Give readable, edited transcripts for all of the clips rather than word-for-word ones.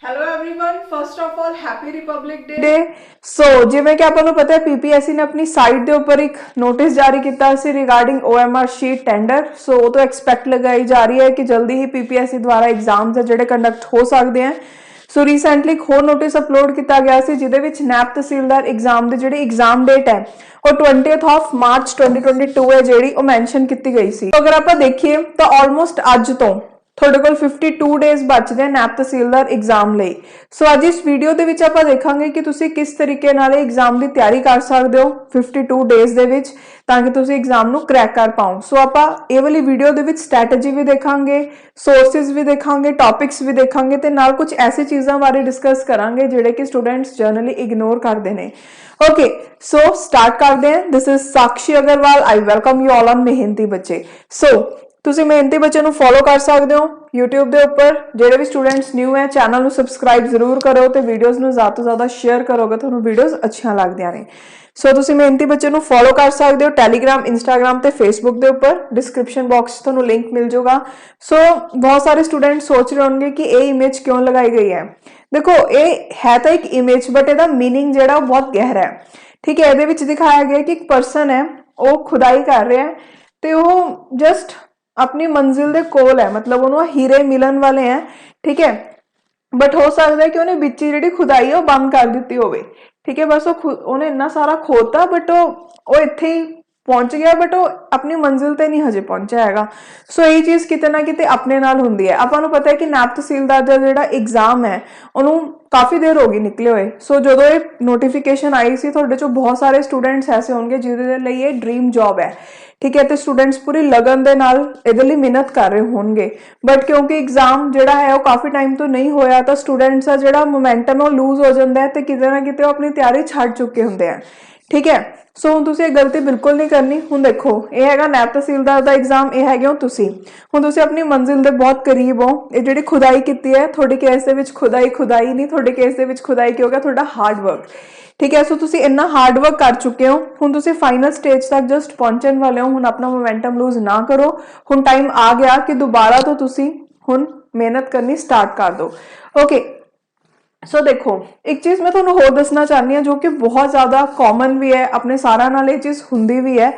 Hello everyone first of all happy Republic Day. So जिवें कि आपां नूं पता है पीपीएससी ने अपनी साइट के उपर एक नोटिस जारी किया रिगार्डिंग ओएमआर शीट टेंडर। सो वो तो एक्सपैक्ट लगाई जा रही है कि जल्दी ही पीपीएससी द्वारा एग्जाम्स है जिहड़े कंडक्ट हो सकते हैं। सो रिसेंटली एक होर नोटिस अपलोड किया गया सी जिहदे विच नैब तहसीलदार एग्जाम की जिहड़ी एग्जाम डेट है वो 20th ऑफ मार्च 2022 है जिहड़ी वो मैंशन की गई सी। तो अगर आप देखिए तो ऑलमोस्ट अज तो ਤੁਹਾਡੇ ਕੋਲ 52 ਡੇਜ਼ ਬਚਦੇ ਨੈਬ ਤਹਿਸੀਲਦਾਰ ਐਗਜ਼ਾਮ ਲਈ। ਸੋ ਅੱਜ ਇਸ ਵੀਡੀਓ ਦੇ ਵਿੱਚ ਆਪਾਂ ਦੇਖਾਂਗੇ ਕਿ ਤੁਸੀਂ ਕਿਸ ਤਰੀਕੇ ਨਾਲ ਐਗਜ਼ਾਮ ਦੀ ਤਿਆਰੀ ਕਰ ਸਕਦੇ ਹੋ 52 ਡੇਜ਼ ਦੇ ਵਿੱਚ ਤਾਂ ਕਿ ਤੁਸੀਂ ਐਗਜ਼ਾਮ ਨੂੰ ਕ੍ਰੈਕ ਕਰ ਪਾਓ। ਸੋ ਆਪਾਂ ਇਹ ਵਾਲੀ ਵੀਡੀਓ ਦੇ ਵਿੱਚ ਸਟ੍ਰੈਟਜੀ ਵੀ ਦੇਖਾਂਗੇ, ਸੋਰਸਿਸ ਵੀ ਦੇਖਾਂਗੇ, ਟੌਪਿਕਸ ਵੀ ਦੇਖਾਂਗੇ ਤੇ ਨਾਲ ਕੁਝ ਐਸੀ ਚੀਜ਼ਾਂ ਬਾਰੇ ਡਿਸਕਸ ਕਰਾਂਗੇ ਜਿਹੜੇ ਕਿ ਸਟੂਡੈਂਟਸ ਜਨਰਲੀ ਇਗਨੋਰ ਕਰਦੇ ਨੇ। ओके सो स्टार्ट करते हैं। This is Sakshi Agarwal. I welcome you all on मेहनती बच्चे। सो ਤੁਸੀਂ ਮਿਹਨਤੀ ਬੱਚੇ ਨੂੰ ਫੋਲੋ ਕਰ ਸਕਦੇ ਹੋ YouTube ਦੇ ਉੱਪਰ। ਜਿਹੜੇ ਵੀ ਸਟੂਡੈਂਟਸ ਨਿਊ ਹੈ ਚੈਨਲ ਨੂੰ ਸਬਸਕ੍ਰਾਈਬ ਜ਼ਰੂਰ ਕਰੋ ਤੇ ਵੀਡੀਓਜ਼ ਨੂੰ ਜ਼ਿਆਦਾ ਤੋਂ ਜ਼ਿਆਦਾ ਸ਼ੇਅਰ ਕਰੋਗੇ ਤੁਹਾਨੂੰ ਵੀਡੀਓਜ਼ ਅੱਛੀਆਂ ਲੱਗਦੀਆਂ ਨੇ। ਸੋ ਤੁਸੀਂ ਮਿਹਨਤੀ ਬੱਚੇ ਨੂੰ ਫੋਲੋ ਕਰ ਸਕਦੇ ਹੋ ਟੈਲੀਗ੍ਰਾਮ, ਇੰਸਟਾਗ੍ਰਾਮ ਤੇ ਫੇਸਬੁੱਕ ਦੇ ਉੱਪਰ। ਡਿਸਕ੍ਰਿਪਸ਼ਨ ਬਾਕਸ 'ਚ ਤੁਹਾਨੂੰ ਲਿੰਕ ਮਿਲ ਜਾਊਗਾ। ਸੋ ਬਹੁਤ ਸਾਰੇ ਸਟੂਡੈਂਟ ਸੋਚ ਰਹੇ ਹੋਣਗੇ ਕਿ ਇਹ ਇਮੇਜ ਕਿਉਂ ਲਗਾਈ ਗਈ ਹੈ। ਦੇਖੋ ਇਹ ਹੈ ਤਾਂ ਇੱਕ ਇਮੇਜ ਬਟ ਇਹਦਾ मीनिंग ਜਿਹੜਾ ਉਹ ਬਹੁਤ ਗਹਿਰਾ ਹੈ। ਠੀਕ ਹੈ, ਇਹਦੇ ਵਿੱਚ ਦਿਖਾਇਆ ਗਿਆ ਕਿ ਇੱਕ ਪਰਸਨ ਹੈ ਉਹ ਖੁਦਾਈ ਕਰ ਰਿਹਾ ਹੈ ਤੇ ਉਹ ਜਸਟ अपनी मंजिल दे कोल है, मतलब उन्होंने हीरे मिलन वाले हैं। ठीक है, बट हो सकता है कि उन्हें बिच जी खुदाई है बंद कर दी हो। ठीक है, बस उन्हें इन्ना सारा खोता बट वो इत्थे ही पहुंच गया बट वो अपनी मंजिल ते नहीं हजे पहुंचा हैगा। सो यही चीज़ किते ना किते अपने नाल हुंदी है। आपां नूं पता है कि नैब तहसीलदार दा जिहड़ा एग्जाम है उन्होंने काफ़ी देर हो गई निकले हुए। सो जो ये नोटिफिकेशन आई सी तुहाडे चों बहुत सारे स्टूडेंट्स ऐसे होंगे जिहदे लई ये ड्रीम जॉब है। ठीक है, तो स्टूडेंट्स पूरी लगन दे नाल इहदे लई मेहनत कर रहे होंगे बट क्योंकि एग्जाम जिहड़ा है वो काफ़ी टाइम तो नहीं होया तो स्टूडेंट्स का जिहड़ा मोमेंटम वो लूज हो जाता है तो किते ना किते अपनी तैयारी छड्ड चुके होंगे हैं। ठीक है, सो हुण तुसीं गलती बिल्कुल नहीं करनी। हुण देखो ये हैगा नैब तहसीलदार का एग्जाम, ये हैगे हो तुसीं। हुण तुसीं अपनी मंजिल के बहुत करीब हो। ये जिहड़ी खुदाई कीती है थोड़ी केस दे विच खुदाई नहीं, थोड़ी केस दे विच खुदाई की हो गया थोड़ा हार्ड वर्क। ठीक है, सो तुसीं इन्ना हार्ड वर्क कर चुके हो। हुण तुसीं फाइनल स्टेज तक जस्ट पहुंचण वाले हो। हुण अपना मोमेंटम लूज ना करो। हुण टाइम आ गया कि दोबारा तो तुसीं हुण मेहनत करनी स्टार्ट कर दो। ओके, सो देखो एक चीज़ मैं तुहानूं होर दसना चाहनी हूँ जो कि बहुत ज़्यादा कॉमन भी है, अपने सारा नाल ये चीज़ हुंदी भी है।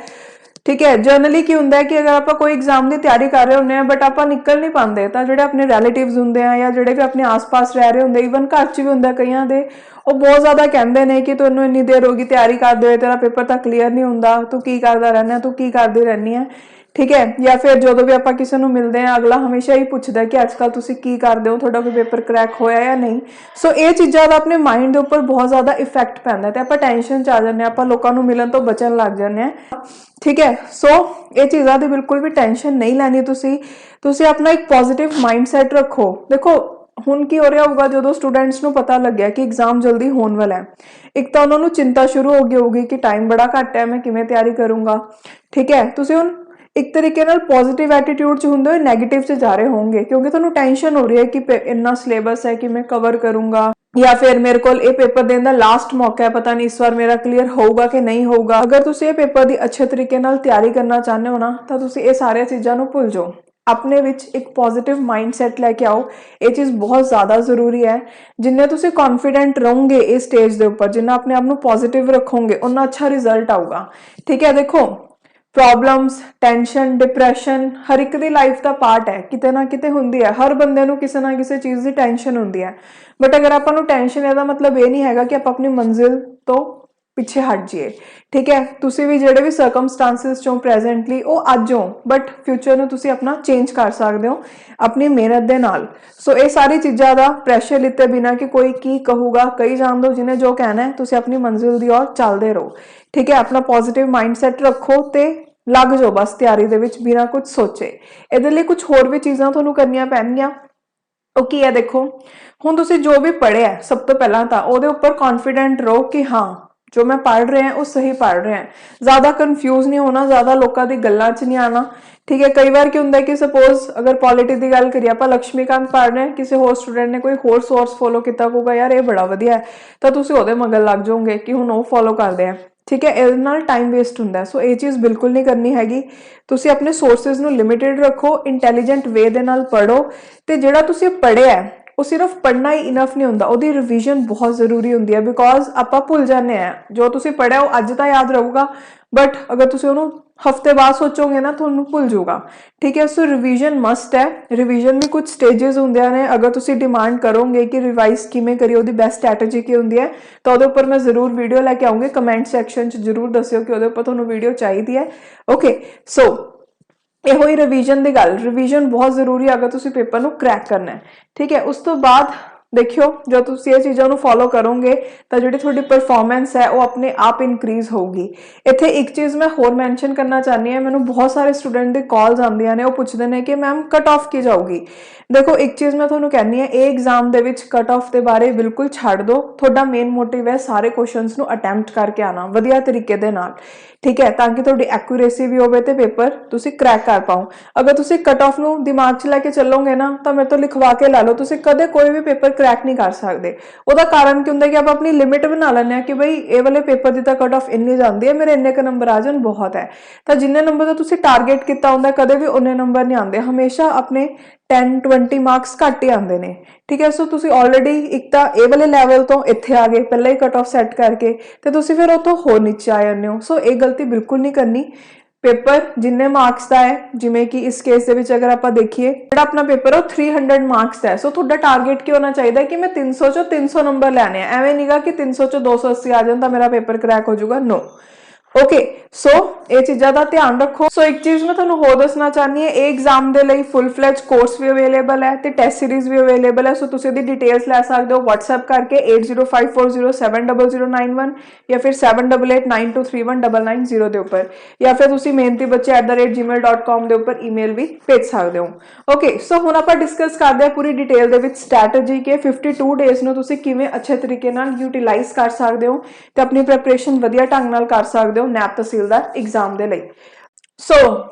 ठीक है, जनरली की होंगे है कि अगर आप कोई एग्जाम की तैयारी कर रहे होंगे बट आप निकल नहीं पाते तो जोड़े अपने रिलेटिव्स होंगे हैं या जोड़े भी अपने आस पास रह रहे होंगे, ईवन घर च भी होंगे कई दे, वो बहुत ज़्यादा कहते हैं कि तेनों इन्नी देर होगी तैयारी करते हुए, तेरा पेपर तक क्लीयर नहीं होंगे, तू की करता रहना, तू की करती रहनी है। ठीक है, या फिर जो भी आप किसी को मिलते हैं अगला हमेशा ही पूछता है कि आजकल तुम की करते हो, थोड़ा कोई पेपर क्रैक होया या नहीं। सो ये चीज़ों का अपने माइंड के उपर बहुत ज़्यादा इफेक्ट पैंदा है, आप टेंशन च आ जाने, आप लोगों को मिलन तो बचन लग जाने हैं। ठीक है, सो ये चीज़ों की बिल्कुल भी टेंशन नहीं लैनी। तुसी अपना एक पॉजिटिव माइंड सैट रखो। देखो हुण की हो रहा होगा जो स्टूडेंट्स को पता लग्या कि एग्जाम जल्दी होने वाला है, एक तो उन्होंने चिंता शुरू हो गई होगी कि टाइम बड़ा घट है, मैं किवें तैयारी करूँगा। ठीक है, तुसी हुण एक तरीके नाल पॉजिटिव एटीट्यूड च हुंदे होए नैगेटिव च जा रहे होंगे क्योंकि तुहानूं टेंशन हो रही है कि इन्ना सिलेबस है कि मैं कवर करूँगा या फिर मेरे को ये पेपर देने का लास्ट मौका है, पता नहीं इस बार मेरा क्लीयर होगा कि नहीं होगा। अगर तुसी ये पेपर की अच्छे तरीके नाल तैयारी करना चाहते हो ना तो तुसी ये सारी चीज़ों को भुल जाओ, अपने विच एक पॉजिटिव माइंड सैट लैके आओ। ये चीज़ बहुत ज़्यादा जरूरी है। जिन्ने तुसी कॉन्फिडेंट रहोगे इस स्टेज के उपर, जिन्ना अपने आप को पॉजिटिव रखोगे उन्ना अच्छा रिजल्ट आऊगा। ठीक है, देखो प्रॉब्लम्स, टेंशन, डिप्रैशन हर एक दी लाइफ का पार्ट है, किते ना किते हुंदी है। हर बंदे नूं किसी ना किसी चीज़ की टेंशन हुंदी है बट अगर आपां नूं टेंशन है मतलब ये नहीं है कि आप अपनी मंजिल तो पिछे हट जाइए। ठीक है, तुसी भी जिहड़े भी सर्कमस्टांसिस चों प्रेजेंटली वो अज हो बट फ्यूचर नूं तुसी अपना चेंज कर सकते हो अपनी मेहनत दे नाल। सो ये सारी चीज़ों का प्रैशर लिते बिना कि कोई की कहूगा, कही जान दो, जिन्हें जो कहना है तुसी अपनी मंजिल की ओर चलते रहो। ठीक है, अपना पॉजिटिव माइंड सैट रखो तो लग जाओ बस तैयारी दे विच बिना कुछ सोचे। इहदे लई कुछ होर भी चीज़ां तुहानूं करनियां पैणगीआं। ਉਹ ਕੀ ਹੈ देखो ਹੁਣ ਤੁਸੀਂ जो भी पढ़िया सब तो पहला तो ਉਹਦੇ ਉੱਪਰ कॉन्फिडेंट रहो कि हाँ जो मैं पढ़ रहे हैं वो सही पढ़ रहे हैं। ज़्यादा कन्फ्यूज नहीं होना, ज़्यादा लोगों की गल्लां च नहीं आना। ठीक है, कई बार क्या होंगे कि सपोज अगर पॉलिटी की गल करिए, आप लक्ष्मीकांत पढ़ रहे हैं, किसी होर स्टूडेंट ने कोई होर सोर्स फॉलो किया होगा, यार ये बड़ा वधिया है, तो तुसीं ਉਹਦੇ मगर लग जाओगे कि हुण ਉਹ फॉलो करते हैं। ठीक है, ਇਹਦੇ ਨਾਲ टाइम वेस्ट होंदा है। सो ये चीज़ बिल्कुल नहीं करनी हैगी। तुसीं अपने सोर्सिस नूं लिमिटेड रखो, इंटैलीजेंट वे दे नाल पढ़ो ते जिहड़ा तुसीं पढ़िया ਉਹ ਸਿਰਫ ਪੜ੍ਹਨਾ ਹੀ ਇਨਫ ਨਹੀਂ ਹੁੰਦਾ, ਉਹਦੀ ਰਿਵੀਜ਼ਨ ਬਹੁਤ ਜ਼ਰੂਰੀ ਹੁੰਦੀ ਹੈ। ਬਿਕੋਜ਼ ਆਪਾਂ ਭੁੱਲ ਜਾਂਦੇ ਆ, ਜੋ ਤੁਸੀਂ ਪੜ੍ਹਿਆ ਉਹ ਅੱਜ ਤਾਂ ਯਾਦ ਰਹੂਗਾ, ਬਟ ਅਗਰ ਤੁਸੀਂ ਉਹਨੂੰ ਹਫਤੇ ਬਾਅਦ ਸੋਚੋਗੇ ਨਾ ਤੁਹਾਨੂੰ ਭੁੱਲ ਜਾਊਗਾ। ਠੀਕ ਹੈ, ਸੋ ਰਿਵੀਜ਼ਨ ਮਸਟ ਹੈ। ਰਿਵੀਜ਼ਨ ਵੀ ਕੁਝ ਸਟੇजेस ਹੁੰਦੇ ਨੇ, ਅਗਰ ਤੁਸੀਂ ਡਿਮਾਂਡ ਕਰੋਗੇ ਕਿ ਰਿਵਾਈਜ਼ ਕਿਵੇਂ ਕਰੀਏ, ਉਹਦੀ ਬੈਸਟ ਸਟ੍ਰੈਟਜੀ ਕੀ ਹੁੰਦੀ ਹੈ, ਤਾਂ ਉਹਦੇ ਉੱਪਰ ਮੈਂ ਜ਼ਰੂਰ ਵੀਡੀਓ ਲੈ ਕੇ ਆਉਂਗੀ। ਕਮੈਂਟ ਸੈਕਸ਼ਨ 'ਚ ਜ਼ਰੂਰ ਦੱਸਿਓ ਕਿ ਉਹਦੇ ਉੱਪਰ ਤੁਹਾਨੂੰ ਵੀਡੀਓ ਚਾਹੀਦੀ ਹੈ। ਓਕੇ, ਸੋ ਇਹ ਹੋਈ ਰਿਵੀਜ਼ਨ ਦੀ ਗੱਲ। ਰਿਵੀਜ਼ਨ ਬਹੁਤ ਜ਼ਰੂਰੀ ਹੈ ਅਗਰ ਤੁਸੀਂ ਪੇਪਰ ਨੂੰ ਕਰੈਕ ਕਰਨਾ ਹੈ। ਠੀਕ ਹੈ, ਉਸ ਤੋਂ ਬਾਅਦ ਦੇਖਿਓ ਜੋ ਤੁਸੀਂ ਇਹ ਚੀਜ਼ਾਂ ਨੂੰ ਫੋਲੋ ਕਰੋਗੇ ਤਾਂ ਜਿਹੜੀ ਤੁਹਾਡੀ ਪਰਫਾਰਮੈਂਸ ਹੈ ਉਹ ਆਪਣੇ ਆਪ ਇਨਕਰੀਜ਼ ਹੋਊਗੀ। ਇੱਥੇ ਇੱਕ ਚੀਜ਼ ਮੈਂ ਹੋਰ ਮੈਂਸ਼ਨ ਕਰਨਾ ਚਾਹੁੰਦੀ ਹਾਂ, ਮੈਨੂੰ ਬਹੁਤ ਸਾਰੇ ਸਟੂਡੈਂਟ ਦੇ ਕਾਲਸ ਆਉਂਦੀਆਂ ਨੇ, ਉਹ ਪੁੱਛਦੇ ਨੇ ਕਿ ਮੈਮ ਕਟ ਆਫ ਕੀ ਜਾਊਗੀ। ਦੇਖੋ ਇੱਕ ਚੀਜ਼ ਮੈਂ ਤੁਹਾਨੂੰ ਕਹਿੰਦੀ ਹਾਂ, ਇਹ ਐਗਜ਼ਾਮ ਦੇ ਵਿੱਚ ਕਟ ਆਫ ਦੇ ਬਾਰੇ ਬਿਲਕੁਲ ਛੱਡ ਦਿਓ। ਤੁਹਾਡਾ ਮੇਨ ਮੋਟਿਵ ਹੈ ਸਾਰੇ ਕੁਐਸਚਨਸ ਨੂੰ ਅਟੈਂਪਟ ਕਰਕੇ ਆਉਣਾ ਵਧੀਆ ਤਰੀਕੇ ਦੇ ਨਾਲ। ਠੀਕ ਹੈ, ਤਾਂ ਕਿ ਤੁਹਾਡੀ ਐਕੂਰੇਸੀ ਵੀ ਹੋਵੇ ਤੇ ਪੇਪਰ ਤੁਸੀਂ ਕਰੈਕ ਕਰ ਪਾਓ। ਅਗਰ ਤੁਸੀਂ ਕਟ ਆਫ ਨੂੰ ਦਿਮਾਗ 'ਚ ਲੈ ਕੇ ਚੱਲੋਗੇ ਨਾ ਤਾਂ ਮੇਰੇ ਤੋਂ ਲਿਖਵਾ ਕੇ ਲਾ ਲਓ, ਤੁਸੀਂ ਕਦੇ ਕੋਈ ਵੀ ਪੇਪਰ ਕਰੈਕ ਨਹੀਂ ਕਰ ਸਕਦੇ। ਉਹਦਾ ਕਾਰਨ ਕੀ ਹੁੰਦਾ ਕਿ ਆਪਾਂ ਆਪਣੀ ਲਿਮਿਟ ਬਣਾ ਲੈਂਦੇ ਹਾਂ ਕਿ ਬਈ ਇਹ ਵਾਲੇ ਪੇਪਰ ਦੀ ਤਾਂ ਕਟ ਆਫ ਇੰਨੀ ਜਾਂਦੀ ਹੈ, ਮੇਰੇ ਇੰਨੇ ਕੁ ਨੰਬਰ ਆ ਜਾਣ ਬਹੁਤ ਹੈ। ਤਾਂ ਜਿੰਨੇ ਨੰਬਰ ਦਾ ਤੁਸੀਂ ਟਾਰਗੇਟ ਕੀਤਾ ਹੁੰਦਾ ਕਦੇ ਵੀ ਉਨੇ ਨੰਬਰ ਨਹੀਂ ਆਉਂਦੇ, ਹਮੇਸ਼ਾ ਆਪਣੇ 10-20 ਮਾਰਕਸ ਘੱਟ ਹੀ ਆਉਂਦੇ ਨੇ। ਠੀਕ ਹੈ, ਸੋ ਤੁਸੀਂ ਆਲਰੇਡੀ ਇੱਕ ਤਾਂ ਇਹ ਵਾਲੇ ਲੈਵਲ ਤੋਂ ਇੱਥੇ ਆ ਗਏ ਪਹਿਲਾਂ ਹੀ ਕਟ ਆਫ ਸੈੱਟ ਕਰਕੇ, ਤੇ ਤੁਸੀਂ ਫਿਰ ਉੱਥੋਂ ਹੋਰ ਨੀਚੇ ਆ ਜਾਂਦੇ ਹੋ। ਸੋ ਇਹ ਗਲਤੀ ਬਿਲਕੁਲ ਨਹੀਂ ਕਰਨੀ। ਪੇਪਰ ਜਿੰਨੇ ਮਾਰਕਸ ਦਾ ਹੈ, ਜਿਵੇਂ ਕਿ ਇਸ ਕੇਸ ਦੇ ਵਿੱਚ ਅਗਰ ਆਪਾਂ ਦੇਖੀਏ ਜਿਹੜਾ ਆਪਣਾ ਪੇਪਰ ਹੈ ਉਹ 300 ਮਾਰਕਸ ਦਾ ਹੈ। ਸੋ ਤੁਹਾਡਾ ਟਾਰਗੇਟ ਕੀ ਹੋਣਾ ਚਾਹੀਦਾ ਕਿ ਮੈਂ 300 ਚੋਂ 300 ਨੰਬਰ ਲੈਣੇ ਆ। ਐਵੇਂ ਨਹੀਂਗਾ ਕਿ 300 ਚੋਂ 280 ਆ ਜਾਣ ਤਾਂ ਮੇਰਾ ਪੇਪਰ ਕਰੈਕ ਹੋ ਜਾਊਗਾ, ਨੋ। ਓਕੇ, ਸੋ ਇਹ ਚੀਜ਼ਾਂ ਦਾ ਧਿਆਨ ਰੱਖੋ। ਸੋ ਇੱਕ ਚੀਜ਼ ਮੈਂ ਤੁਹਾਨੂੰ ਹੋਰ ਦੱਸਣਾ ਚਾਹਨੀ ਹਾਂ, ਇਹ ਐਗਜ਼ਾਮ ਦੇ ਲਈ ਫੁੱਲ ਫਲੈਜ ਕੋਰਸ ਵੀ ਅਵੇਲੇਬਲ ਹੈ ਤੇ ਟੈਸਟ ਸੀਰੀਜ਼ ਵੀ ਅਵੇਲੇਬਲ ਹੈ। ਸੋ ਤੁਸੀਂ ਇਹਦੀ ਡਿਟੇਲਸ ਲੈ ਸਕਦੇ ਹੋ WhatsApp ਕਰਕੇ 8054070091 ਜਾਂ ਫਿਰ 7889231990 ਦੇ ਉੱਪਰ, ਜਾਂ ਫਿਰ ਤੁਸੀਂ mehnatibachche@gmail.com ਦੇ ਉੱਪਰ ਈਮੇਲ ਵੀ ਭੇਜ ਸਕਦੇ ਹੋ। ਓਕੇ, ਸੋ ਹੁਣ ਆਪਾਂ ਡਿਸਕਸ ਕਰਦੇ ਹਾਂ ਪੂਰੀ ਡਿਟੇਲ ਦੇ ਵਿੱਚ ਸਟ੍ਰੈਟਜੀ ਕਿ 52 ਡੇਜ਼ ਨੂੰ ਤੁਸੀਂ ਕਿਵੇਂ ਅੱਛੇ ਤਰੀਕੇ ਨਾਲ ਯੂਟਿਲਾਈਜ਼ ਕਰ ਸਕਦੇ ਹੋ ਤੇ ਆਪਣੀ ਪ੍ਰੈਪਰੇਸ਼ਨ ਵਧੀਆ ਢੰਗ ਨਾਲ ਕਰ ਸਕਦੇ ਹੋ ਨੈਬ ਤਹਿਸੀਲਦਾਰ ਐਗਜ਼ਾਮ ਦੇ ਲਈ। ਸੋ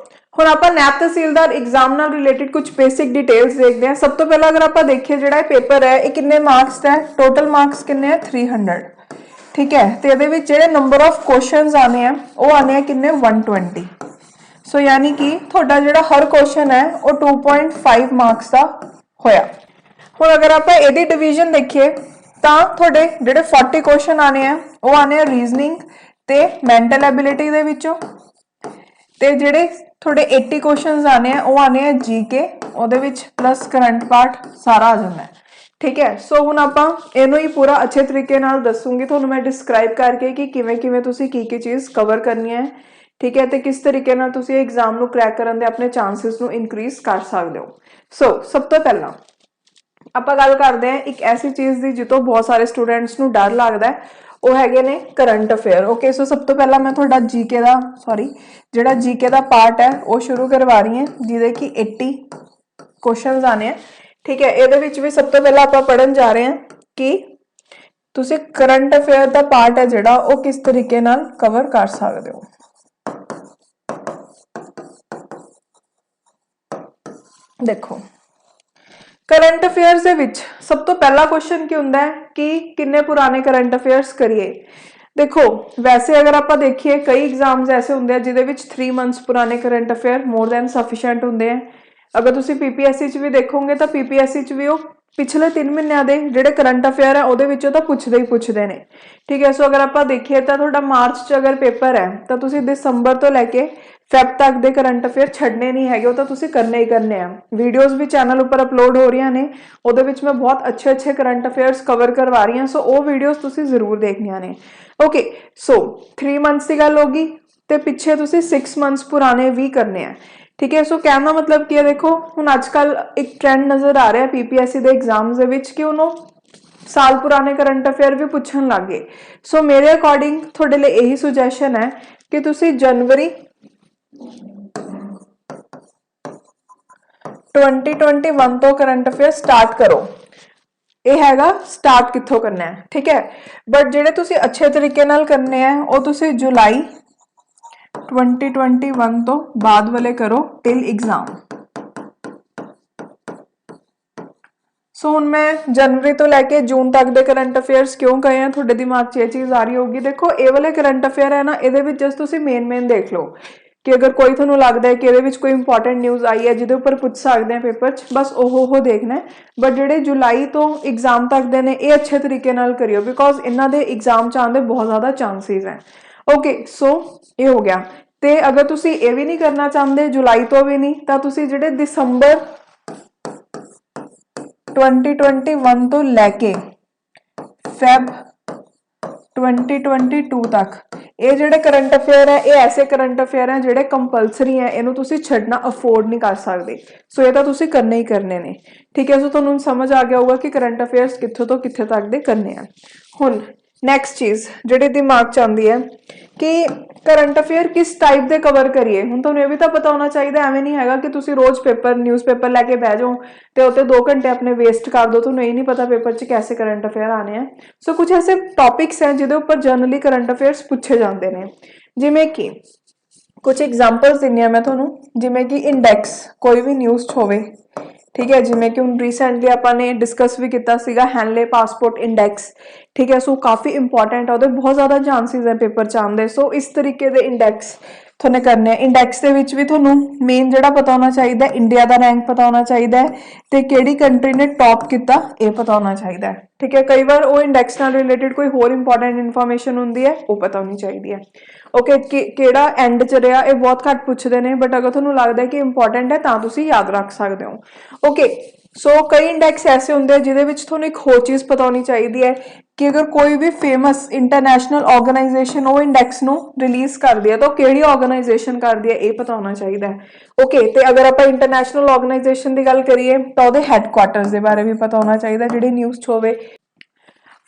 ਹੁਣ ਆਪਾਂ ਨੈਬ ਤਹਿਸੀਲਦਾਰ ਐਗਜ਼ਾਮ ਨਾਲ ਰਿਲੇਟਡ ਕੁਝ ਬੇਸਿਕ ਡਿਟੇਲਸ ਦੇਖਦੇ ਹਾਂ। ਸਭ ਤੋਂ ਪਹਿਲਾਂ ਅਗਰ ਆਪਾਂ ਦੇਖੀਏ ਜਿਹੜਾ ਇਹ ਪੇਪਰ ਹੈ ਇਹ ਕਿੰਨੇ ਮਾਰਕਸ ਦਾ ਹੈ, ਟੋਟਲ ਮਾਰਕਸ ਕਿੰਨੇ ਆ 300। ਠੀਕ ਹੈ, ਤੇ ਇਹਦੇ ਵਿੱਚ ਜਿਹੜੇ ਨੰਬਰ ਆਫ ਕੁਐਸਚਨਸ ਆਨੇ ਆ ਉਹ ਆਨੇ ਆ ਕਿੰਨੇ 120। ਸੋ ਯਾਨੀ ਕਿ ਤੁਹਾਡਾ ਜਿਹੜਾ ਹਰ ਕੁਐਸਚਨ ਹੈ ਉਹ 2.5 ਮਾਰਕਸ ਦਾ ਹੋਇਆ। ਹੁਣ ਅਗਰ ਆਪਾਂ ਇਹਦੀ ਡਿਵੀਜ਼ਨ ਦੇਖੀਏ ਤਾਂ ਤੁਹਾਡੇ ਜਿਹੜੇ 40 ਕੁਐਸਚਨ ਆਨੇ ਆ ਉਹ ਆਨੇ ਆ ਰੀਜ਼ਨਿੰਗ ਤੇ ਮੈਂਟਲ ਐਬਿਲਿਟੀ ਦੇ ਵਿੱਚੋਂ, ਤੇ ਜਿਹੜੇ ਤੁਹਾਡੇ 80 ਕੁਐਸਚਨਸ ਆਨੇ ਆ ਉਹ ਆਨੇ ਆ ਜੀਕੇ, ਉਹਦੇ ਵਿੱਚ ਪਲੱਸ ਕਰੰਟ ਪਾਰਟ ਸਾਰਾ ਆ ਜਾਂਦਾ ਹੈ। ਠੀਕ ਹੈ, ਸੋ ਹੁਣ ਆਪਾਂ ਇਹਨੂੰ ਹੀ ਪੂਰਾ ਅੱਛੇ ਤਰੀਕੇ ਨਾਲ ਦੱਸੂਗੀ ਤੁਹਾਨੂੰ ਮੈਂ ਡਿਸਕ੍ਰਾਈਬ ਕਰਕੇ ਕਿ ਕਿਵੇਂ ਕਿਵੇਂ ਤੁਸੀਂ ਕੀ ਚੀਜ਼ ਕਵਰ ਕਰਨੀ ਹੈ। ਠੀਕ ਹੈ, ਤੇ ਕਿਸ ਤਰੀਕੇ ਨਾਲ ਤੁਸੀਂ ਐਗਜ਼ਾਮ ਨੂੰ ਕ੍ਰੈਕ ਕਰਨ ਦੇ ਆਪਣੇ ਚਾਂਸਸ ਨੂੰ ਇਨਕਰੀਜ਼ ਕਰ ਸਕਦੇ ਹੋ। ਸੋ ਸਭ ਤੋਂ ਪਹਿਲਾਂ ਆਪਾਂ ਗੱਲ ਕਰਦੇ ਹਾਂ ਇੱਕ ਐਸੀ ਚੀਜ਼ ਦੀ ਜਿੱਤੋਂ ਬਹੁਤ ਸਾਰੇ ਸਟੂਡੈਂਟਸ ਨੂੰ ਡਰ ਲੱਗਦਾ ਹੈ, ਉਹ ਹੈਗੇ ਨੇ ਕਰੰਟ ਅਫੇਅਰ। ਓਕੇ, ਸੋ ਸਭ ਤੋਂ ਪਹਿਲਾਂ ਮੈਂ ਤੁਹਾਡਾ ਜੀਕੇ ਦਾ ਜਿਹੜਾ ਜੀਕੇ ਦਾ ਪਾਰਟ ਹੈ ਉਹ ਸ਼ੁਰੂ ਕਰਵਾ ਰਹੀ ਹਾਂ, ਜਿਹਦੇ ਕਿ 80 ਕੁਐਸਚਨਸ ਆਨੇ ਆ। ਠੀਕ ਹੈ, ਇਹਦੇ ਵਿੱਚ ਵੀ ਸਭ ਤੋਂ ਪਹਿਲਾਂ ਆਪਾਂ ਪੜ੍ਹਨ ਜਾ ਰਹੇ ਹਾਂ ਕਿ ਤੁਸੀਂ ਕਰੰਟ ਅਫੇਅਰ ਦਾ ਪਾਰਟ ਹੈ ਜਿਹੜਾ ਉਹ ਕਿਸ ਤਰੀਕੇ ਨਾਲ ਕਵਰ ਕਰ ਸਕਦੇ ਹੋ। ਦੇਖੋ ਕਰੰਟ ਅਫੇਅਰਸ ਦੇ ਵਿੱਚ ਸਭ ਤੋਂ ਪਹਿਲਾ ਕੁਐਸਚਨ ਕੀ ਹੁੰਦਾ ਹੈ ਕਿ ਕਿੰਨੇ ਪੁਰਾਣੇ ਕਰੰਟ ਅਫੇਅਰਸ ਕਰੀਏ। ਦੇਖੋ ਵੈਸੇ ਅਗਰ ਆਪਾਂ ਦੇਖੀਏ ਕਈ ਐਗਜ਼ਾਮਸ ਐਸੇ ਹੁੰਦੇ ਆ ਜਿਹਦੇ ਵਿੱਚ 3 ਮੰਥਸ ਪੁਰਾਣੇ current affair more than sufficient ਹੁੰਦੇ ਆ। ਅਗਰ ਤੁਸੀਂ ਪੀਪੀਐਸਸੀ 'ਚ ਵੀ ਦੇਖੋਗੇ ਤਾਂ ਪੀਪੀਐਸਸੀ 'ਚ ਵੀ ਉਹ ਪਿਛਲੇ 3 ਮਹੀਨਿਆਂ ਦੇ ਜਿਹੜੇ ਕਰੰਟ ਅਫੇਅਰ ਹੈ ਉਹਦੇ ਵਿੱਚੋਂ ਤਾਂ ਪੁੱਛਦੇ ਹੀ ਪੁੱਛਦੇ ਨੇ। ਠੀਕ ਹੈ, ਸੋ ਅਗਰ ਆਪਾਂ ਦੇਖੀਏ ਤਾਂ ਤੁਹਾਡਾ ਮਾਰਚ 'ਚ ਅਗਰ ਪੇਪਰ ਹੈ ਤਾਂ ਤੁਸੀਂ ਦਸੰਬਰ ਤੋਂ ਲੈ ਕੇ ਫੈਬ ਤੱਕ ਦੇ ਕਰੰਟ ਅਫੇਅਰ ਛੱਡਨੇ ਨਹੀਂ ਹੈਗੇ, ਉਹ ਤਾਂ ਤੁਸੀਂ ਕਰਨੇ ਹੀ ਕਰਨੇ ਆ। ਵੀਡੀਓਜ਼ ਵੀ ਚੈਨਲ ਉੱਪਰ ਅਪਲੋਡ ਹੋ ਰਹੀਆਂ ਨੇ, ਉਹਦੇ ਵਿੱਚ ਮੈਂ ਬਹੁਤ ਅੱਛੇ ਕਰੰਟ ਅਫੇਅਰਸ ਕਵਰ ਕਰਵਾ ਰਹੀ ਹਾਂ, ਸੋ ਉਹ ਵੀਡੀਓਜ਼ ਤੁਸੀਂ ਜ਼ਰੂਰ ਦੇਖਣੀਆਂ ਨੇ। ਓਕੇ, ਸੋ 3 ਮੰਥਸ ਦੀ ਗੱਲ ਹੋਗੀ ਤੇ ਪਿੱਛੇ ਤੁਸੀਂ 6 ਮੰਥਸ ਪੁਰਾਣੇ ਵੀ ਕਰਨੇ ਆ। ਠੀਕ ਹੈ, ਸੋ ਕਹਿਣ ਦਾ ਮਤਲਬ ਕੀ ਹੈ, ਦੇਖੋ ਹੁਣ ਅੱਜ ਕੱਲ ਇੱਕ ਟ੍ਰੈਂਡ ਨਜ਼ਰ ਆ ਰਿਹਾ ਪੀਪੀਐਸਸੀ ਦੇ ਐਗਜ਼ਾਮਸ ਦੇ ਵਿੱਚ ਕਿ ਉਹਨੂੰ ਸਾਲ ਪੁਰਾਣੇ ਕਰੰਟ ਅਫੇਅਰ ਵੀ ਪੁੱਛਣ ਲੱਗ ਗਏ। ਸੋ ਮੇਰੇ ਅਕੋਰਡਿੰਗ ਤੁਹਾਡੇ ਲਈ ਇਹੀ ਸੁਜੈਸ਼ਨ ਹੈ ਕਿ ਤੁਸੀਂ ਜਨਵਰੀ 2021 ਤੋਂ ਕਰੰਟ ਅਫੇਅਰ ਸਟਾਰਟ ਕਰੋ। ਇਹ ਹੈਗਾ ਸਟਾਰਟ ਕਿੱਥੋਂ ਕਰਨਾ ਹੈ। ਠੀਕ ਹੈ, ਬਟ ਜਿਹੜੇ ਤੁਸੀਂ ਅੱਛੇ ਤਰੀਕੇ ਨਾਲ ਕਰਨੇ ਆ ਉਹ ਤੁਸੀਂ ਜੁਲਾਈ 2021 ਤੋਂ ਬਾਅਦ ਵਾਲੇ ਕਰੋ ਟਿਲ ਐਗਜ਼ਾਮ। ਸੋ ਹੁਣ ਮੈਂ ਜਨਵਰੀ ਤੋਂ ਲੈ ਕੇ ਜੂਨ ਤੱਕ ਦੇ ਕਰੰਟ ਅਫੇਅਰਸ ਕਿਉਂ ਕਹੇ ਆ, ਤੁਹਾਡੇ ਦਿਮਾਗ 'ਚ ਇਹ ਚੀਜ਼ ਆ ਰਹੀ ਹੋਗੀ। ਦੇਖੋ ਇਹ ਵਾਲੇ ਕਰੰਟ ਅਫੇਅਰ ਹੈ ਨਾ, ਇਹਦੇ ਵਿੱਚ ਜਸਟ ਤੁਸੀਂ ਮੇਨ ਦੇਖ ਲਓ कि अगर कोई थोड़ा लगता है कि ये कोई इंपॉर्टेंट न्यूज़ आई है जिदे उपर पूछ सकते हैं पेपर च, बस ओहो देखना है। बट जोड़े जुलाई तो एग्जाम तक दे ने ये अच्छे तरीके नाल करियो, बिकॉज इन्हों के एग्जाम च आने बहुत ज़्यादा चांसिस हैं। ओके, सो ये हो गया। तो अगर तुसी ये भी नहीं करना चाहते जुलाई तो भी नहीं, तो तुसी जिहड़े दिसंबर 2021 तो लैके फैब 2022 तक ये जिहड़े करंट अफेयर है, ये ऐसे करंट अफेयर है जिहड़े कंपलसरी है, इनू तुसी छड्डना अफोर्ड नहीं कर सकते। सो ये तो तुसी करने ही करने ने। ठीक है, सो तुहानू समझ आ गया होगा कि करंट अफेयर्स कित्थों तो कित्थे तक दे करने हैं। हुण नैक्सट चीज़ जिहड़ी दिमाग च आंदी है कि करंट अफेयर किस टाइप दे कवर करिए। हुण तुहानू ये भी तो पता होना चाहिए, एवें नहीं हैगा कि तुसी रोज पेपर न्यूज़ पेपर लैके बह जाओ तो उत्ते 2 घंटे अपने वेस्ट कर दो, तुहानू ये नहीं पता पेपर च कैसे करंट अफेयर आने हैं। सो कुछ ऐसे टॉपिक्स हैं जिहदे उपर जनरली करंट अफेयर्स पूछे जाते हैं, जिमें कि कुछ एग्जाम्पल्स दिन्नी मैं तुहानू, जिमें कि इंडैक्स कोई भी न्यूज़ होवे। ठीक है, जिमें कि हम रिसेंटली आपने डिस्कस भी किया सीगा हैनले पासपोर्ट इंडैक्स। ठीक है, सो काफ़ी इंपॉर्टेंट है, बहुत ज़्यादा चांसिस है पेपर च आने। सो इस तरीके के इंडैक्स थोने करने हैं। इंडैक्स के विच भी थोनू मेन जिहड़ा पता होना चाहिए, इंडिया का रैंक पता होना चाहिए तो किहड़ी कंट्री ने टॉप किया ये पता होना चाहिए। ठीक है, कई बार वो इंडैक्स नाल रिलेटेड कोई होर इंपॉर्टेंट इन्फॉर्मेशन होंगी है, वो पता होनी चाहिए है। ओके, केड़ा एंड च रहा ये बहुत घट पूछते हैं, बट अगर तुहानू लगता है कि इंपॉर्टेंट है तो तुसी याद रख सकते हो। ओके, सो कई इंडैक्स ऐसे होंगे जिहदे विच तुहानू एक होर चीज़ पता होनी चाहिए है कि अगर कोई भी फेमस इंटरनेशनल ऑर्गेनाइजेशन वो इंडैक्स नू रिलीज़ कर दी है तो किहड़ी ऑर्गेनाइजेशन कर दी है ये पता होना चाहिए है। ओके, तो अगर आप इंटरनेशनल ऑर्गेनाइजेशन की गल करिए तो वो हैडकुआटर्स के बारे भी पता होना चाहिए जिहड़ी न्यूज़ च होवे।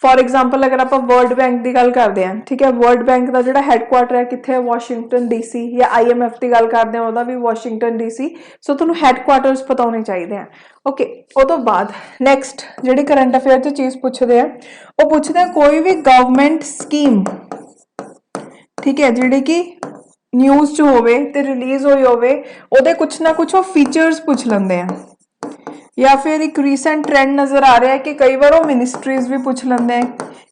फॉर एग्जाम्पल अगर आप वर्ल्ड बैंक की गल करते हैं, ठीक है, वर्ल्ड बैंक का जो हैडकुआटर है कितने, वाशिंगटन डीसी, या IMF की गल करते हैं वह भी वाशिंगटन डीसी। सो तुहानू हैडकुआटर्स पता होने चाहिए हैं। ओके, वो तो बाद नैक्सट जी करंट अफेयर च चीज़ पूछते हैं, वो पूछते हैं कोई भी गवर्नमेंट स्कीम, ठीक है, जी कि न्यूज़ च होवे ते रिलीज़ हुई होवे, ओहदे कुछ ना कुछ वो फीचर्स पूछ लेंगे हैं। या फिर एक रीसेंट ट्रेंड नज़र आ रहा है कि कई बार वो मिनिस्ट्रीज भी पूछ लेंगे हैं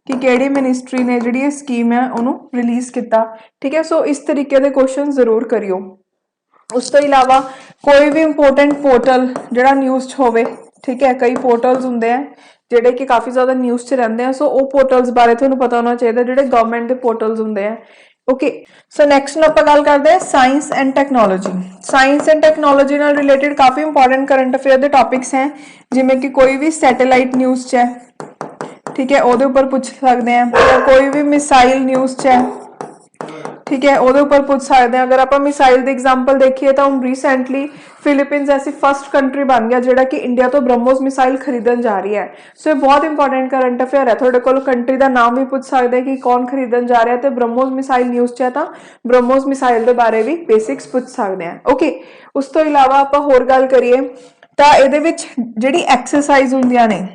कि केड़ी मिनिस्ट्री ने जी स्कीम है उन्होंने रिलीज़ किया। ठीक है, सो इस तरीके के क्वेश्चन जरूर करियो। उस तो इलावा कोई भी इंपोर्टेंट पोर्टल जो न्यूज़ च होवे, ठीक है, कई पोर्टल्स होंगे हैं जोड़े कि काफ़ी ज़्यादा न्यूज़ च रहते हैं। सो वो पोर्टल्स बारे तुहानू पता होना चाहिए जो गवर्नमेंट के पोर्टल्स होंगे हैं। ओके, सो नैक्सट आप गल करते हैं science and technology. Science and technology नाल रिलेटेड काफ़ी इंपॉर्टेंट करंट अफेयर के टॉपिक्स हैं, जिमें कि कोई भी सैटेलाइट न्यूज़ च है, ठीक है, वो ऊपर पूछ सकते हैं, कोई भी मिसाइल न्यूज़ च है, ठीक है, वो ऊपर पूछ सकते हैं। अगर आप मिसाइल की एग्जाम्पल देखिए तो हम रिसेंटली फिलीपींस ऐसी फर्स्ट कंट्री बन गया जोड़ा कि इंडिया तो ब्रह्मोस मिसाइल खरीदन जा रही है। सो ये बहुत इंपॉर्टेंट करंट अफेयर है, थोड़े को कंट्री का नाम भी पूछ सकते हैं कि कौन खरीदन जा रहा है, तो ब्रह्मोस मिसाइल न्यूज़ च है तो ब्रह्मोस मिसाइल के बारे भी बेसिक्स पूछ सकते हैं। ओके, उस तो इलावा आप होर गल करिए तो ये जी एक्सरसाइज होंदियां ने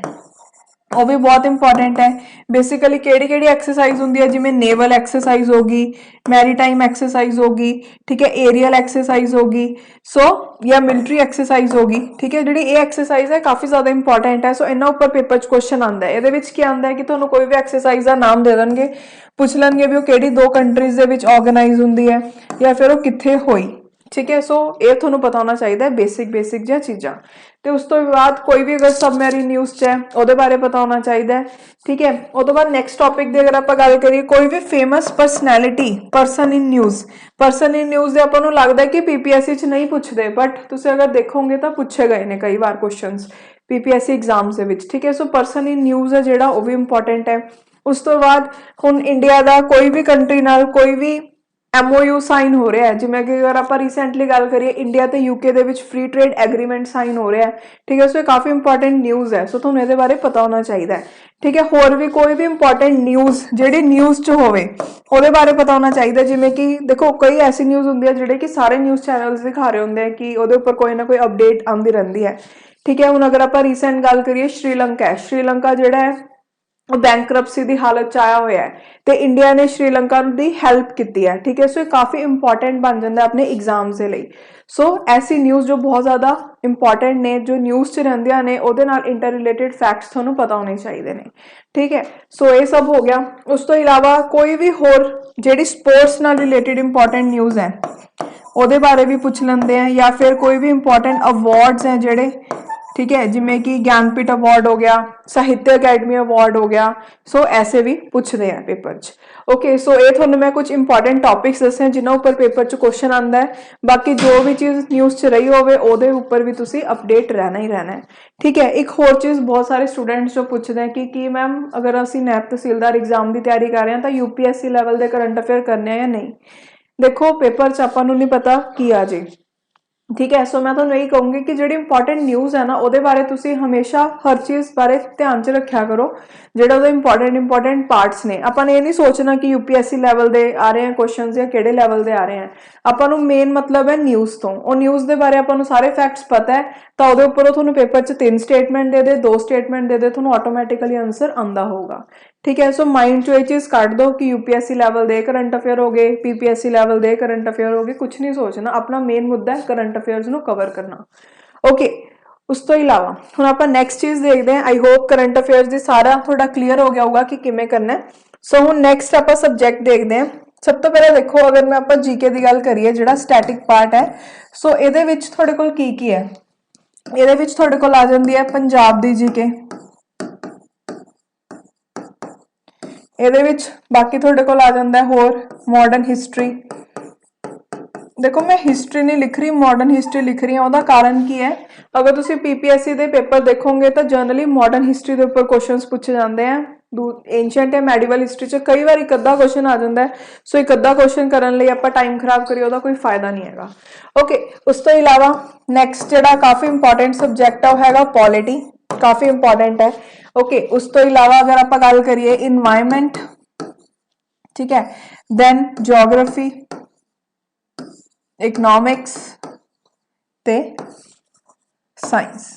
वो भी बहुत इंपॉर्टेंट है। बेसिकली केड़ी केड़ी एक्सरसाइज होंगी है, जिमें नेवल एक्सरसाइज होगी, मैरीटाइम एक्सरसाइज होगी, ठीक है, एरियल एक्सरसाइज होगी, सो या मिलिट्री एक्सरसाइज होगी। ठीक है, जी ये एक्सरसाइज है काफ़ी ज़्यादा इंपॉर्टेंट है। सो इन्होंने उपर पेपर च क्वेश्चन आता है, ये क्या आता है कि तुहानू कोई भी एक्सरसाइज का नाम दे देंगे, पूछ लेंगे भी वो केड़ी 2 कंट्रीज के ऑर्गेनाइज होंगी है या फिर वो कित्थे होई। ठीक है, सो ये थोड़ा पता होना चाहिए बेसिक बेसिक जी चीज़ा। तो उस तो बाद कोई भी अगर सबमरीन न्यूज़ है वो बारे पता होना चाहिए। ठीक है, वो तो बाद नैक्सट टॉपिक की अगर आप गल करिए कोई भी famous personality, person in news, person in news आपको लगता है कि PPSC च नहीं पूछते, बट तुम अगर देखोगे तो पूछे गए हैं कई बार क्वेश्चन PPSC एग्जाम्स के। ठीक है, सो पर्सन इन न्यूज़ है जोड़ा वो भी इंपॉर्टेंट है। उस तो बाद हुण इंडिया का कोई भी कंट्री नाल कोई भी MOU साइन हो रहा है, जिमें कि अगर आप रिसेंटली गल करिए इंडिया तो UK के फ्री ट्रेड एग्रीमेंट साइन हो रहा है। ठीक है, सो ये काफ़ी इंपॉर्टेंट न्यूज़ है, सो तुहानू ये बारे पता होना चाहिए। ठीक है, होर भी कोई भी इंपॉर्टेंट न्यूज़ जी न्यूज़ च होवे ਉਹਦੇ बारे पता होना चाहिए, जिमें कि देखो कई ऐसी न्यूज़ होंगी है जोड़े कि सारे न्यूज़ चैनल्स दिखा रहे होंगे कि वो उपर कोई ना कोई अपडेट आती रहती है। ठीक है, हुण अगर आप रिसेंट गल करिए श्रीलंका है, श्रीलंका जोड़ा है बैंकरप्सी की हालत च आया हुआ है, तो इंडिया ने श्रीलंका की हैल्प की है। ठीक है, सो ये काफ़ी इंपॉर्टेंट बन जाता है अपने एग्जाम्स के लिए। सो ऐसी न्यूज़ जो बहुत ज़्यादा इंपॉर्टेंट ने, जो न्यूज़ च रहिंदियां ने, उहदे नाल इंटर रिलेटेड फैक्ट्स थोनू पता होने चाहिए ने। ठीक है, सो ये सब हो गया। उस तो इलावा कोई भी होर जिहड़ी स्पोर्ट्स नाल रिलेटेड इंपॉर्टेंट न्यूज़ है ਉਹਦੇ ਬਾਰੇ ਵੀ ਪੁੱਛ ਲੈਂਦੇ ਆ, ਜਾਂ ਫਿਰ ਕੋਈ ਵੀ ਇੰਪॉर्टेंट ਅਵਾਰड्स ਹੈ ਜਿਹੜੇ, ठीक है, जिमें कि ज्ञानपीठ अवार्ड हो गया, साहित्य अकेडमी अवार्ड हो गया, सो ऐसे भी पूछते हैं पेपर च। ओके, सो ये थोड़ा मैं कुछ इंपॉर्टेंट टॉपिक्स दसे जिन्हों उपर पेपर च क्वेश्चन आता है, बाकी जो भी चीज़ न्यूज़ च रही होवे उपर भी तुसी अपडेट रहना ही रहना है, ठीक है। एक होर चीज़ बहुत सारे स्टूडेंट्स जो पूछते हैं कि मैम अगर असी नैब तहसीलदार एग्जाम की तैयारी कर रहे हैं तो यूपीएससी लैवल के करंट अफेयर करने या नहीं। देखो पेपर च आपां नूं नहीं पता की आ जे, ठीक है। सो मैं तुहानूं यही कहूँगी कि जिहड़ी इंपॉर्टेंट न्यूज़ है ना उहदे बारे तुसी हमेशा हर चीज़ बारे ध्यान च रखिया करो, जिहड़े उहदे इंपॉर्टेंट पार्ट्स ने। आपां ने ये नहीं सोचना कि यूपीएससी लैवल दे आ रहे हैं क्वेश्चन या किहड़े लैवल दे आ रहे हैं, आपां नूं मेन मतलब है न्यूज़ तो, और न्यूज़ दे बारे आपां नूं सारे फैक्ट्स पता है तो उहदे उपर तुहानूं पेपर च 3 स्टेटमेंट दे 2 स्टेटमेंट दे तुहानूं ऑटोमैटिकली आंसर आंदा होगा, ठीक है। सो माइंड चो ये चीज़ कट दो कि यूपीएससी लैवल दे करंट अफेयर हो गए, पीपीएससी लैवल दे करंट अफेयर हो गए, कुछ नहीं सोचना, अपना मेन मुद्दा है करंट अफेयर्स नूं कवर करना। ओके, उस तो इलावा हुण आपां नैक्सट चीज़ देखते हैं। आई होप करंट अफेयर्स दी सारा थोड़ा क्लीयर हो गया होगा कि किवें करना है। सो हुण नैक्सट आपां सबजैक्ट देखते हैं। सब तो पहले देखो, अगर मैं आपां जीके की गल करिए, जिहड़ा स्टैटिक पार्ट है, सो इहदे विच तुहाडे कोल की है, इहदे विच तुहाडे कोल आ जांदी है पंजाब दी जीके, ਇਹਦੇ ਵਿੱਚ बाकी थोड़े को आ जाता है होर मॉडर्न हिस्टरी। देखो मैं हिस्टरी नहीं लिख रही, मॉडर्न हिस्टरी लिख रही हूँ। कारण की है, अगर तुम पीपीएससी के पेपर देखोगे तो जनरली मॉडर्न हिस्टरी के उपर क्वेश्चन पूछे जाते हैं। एंशियंट या मैडिवल हिस्टरी च कई बार एक अद्धा क्वेश्चन आ जाता है, सो एक अद्धा क्वेश्चन करने लिए आप टाइम खराब करिए, उसका कोई फायदा नहीं है। ओके, उस तो इलावा नैक्सट जो काफ़ी इंपॉर्टेंट सबजैक्ट है वह है पॉलिटी, काफ़ी इंपॉर्टेंट है। ओके, उस तो इलावा अगर आप गल करिए इन्वायरमेंट, ठीक है, देन जियोग्राफी, इकनॉमिक्स ते साइंस,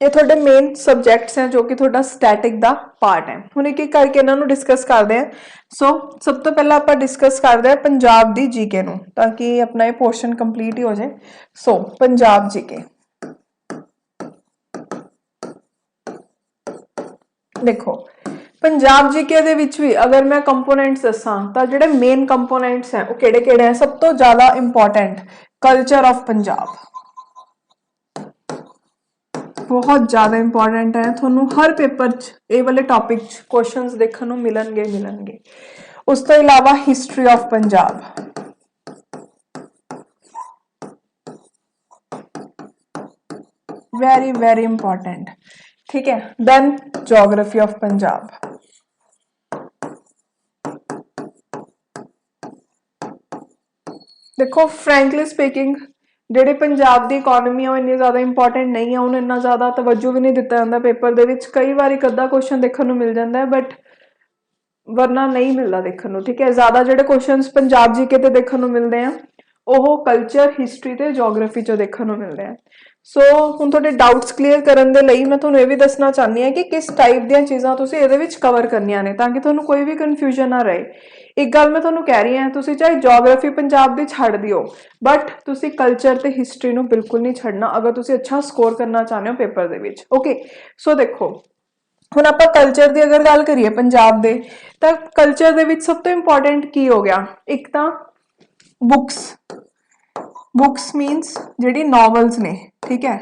ये थोड़े मेन सबजैक्ट्स हैं जो कि थोड़ा स्टैटिक दा पार्ट है। हुण एक एक करके इन्हों डिस्कस करते हैं। सो सब तो पहला आप डिस्कस करते हैं पंजाब दी जीके नूं, ताकि अपना ये पोर्शन कंप्लीट ही हो जाए। सो पंजाब जीके देखो, पंजाब जीके दे विच भी अगर मैं कंपोनेंट्स दसां तां जिहड़े मेन कंपोनेंट्स हैं वो किहड़े-किहड़े हैं। सब तो ज़्यादा इंपॉर्टेंट कल्चर ऑफ पंजाब, बहुत ज़्यादा इंपॉर्टेंट है। थोनों हर पेपर च ये वाले टॉपिक क्वेश्चंस देखने को मिलणगे। उस तो इलावा history of Punjab, very very important, ठीक है। देन ज्योग्राफी ऑफ पंजाब, देखो फ्रैंकली स्पीकिंग जिहड़ी पंजाब की इकोनॉमी है इन्नी ज़्यादा इंपॉर्टेंट नहीं है, उन्हें इन्ना ज़्यादा तवज्जो भी नहीं दिता जाता पेपर दे विच। कई बार एक अद्धा क्वेश्चन देखने को मिल जाता है, बट वरना नहीं मिलता देखने को, ठीक है। ज़्यादा जिहड़े क्वेश्चन पंजाब जीके ते देखने को मिलते हैं वो कल्चर, हिस्टरी ते जियोग्राफी चो देखने को मिलते हैं। सो हुण तुहाडे डाउट्स क्लीयर करने के लिए मैं तुहानूं ये भी दसना चाहनी हाँ कि किस टाइप दी चीज़ां तुसीं इहदे विच कवर करनियां ने, ताकि तुहानूं कोई भी कन्फ्यूजन ना रहे। एक गल मैं तुहानूं कह रही हां, तुसीं चाहे जियोग्राफी पंजाब दी छड्ड दिओ, बट तुसीं कल्चर ते हिस्टरी नूं बिल्कुल नहीं छड्डना अगर तुसीं अच्छा स्कोर करना चाहते हो पेपर दे विच। ओके, सो देखो हुण आपां कल्चर की अगर गल करिए पंजाब दे, तां कल्चर दे विच सब तो इंपॉर्टेंट की हो गया, एक तां बुक्स, बुक्स मीनस जिहड़ी नॉवल्स ने, ठीक है,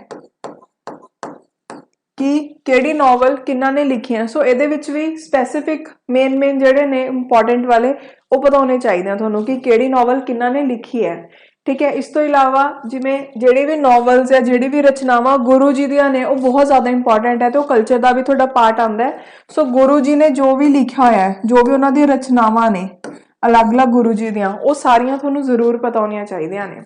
कि केड़ी नॉवल किन्ना ने लिखी है। सो ये भी स्पैसीफिक मेन जेडे ने इंपॉर्टेंट वाले वो पता होने चाहिए थोनों कि केड़ी नॉवल किन्ना ने लिखी है, ठीक है। इस तो इलावा जिमें जेड़ी भी नॉवल्स या जेड़ी भी रचनावां गुरु जी दियां ने वो बहुत ज़्यादा इंपॉर्टेंट है, तो कल्चर का भी थोड़ा पार्ट आता है। सो गुरु जी ने जो भी लिखा होया है, जो भी उन्होंने रचनावां ने अलग अलग गुरु जी दियां, वो सारियां थोनों जरूर पता होनियां चाहिए ने।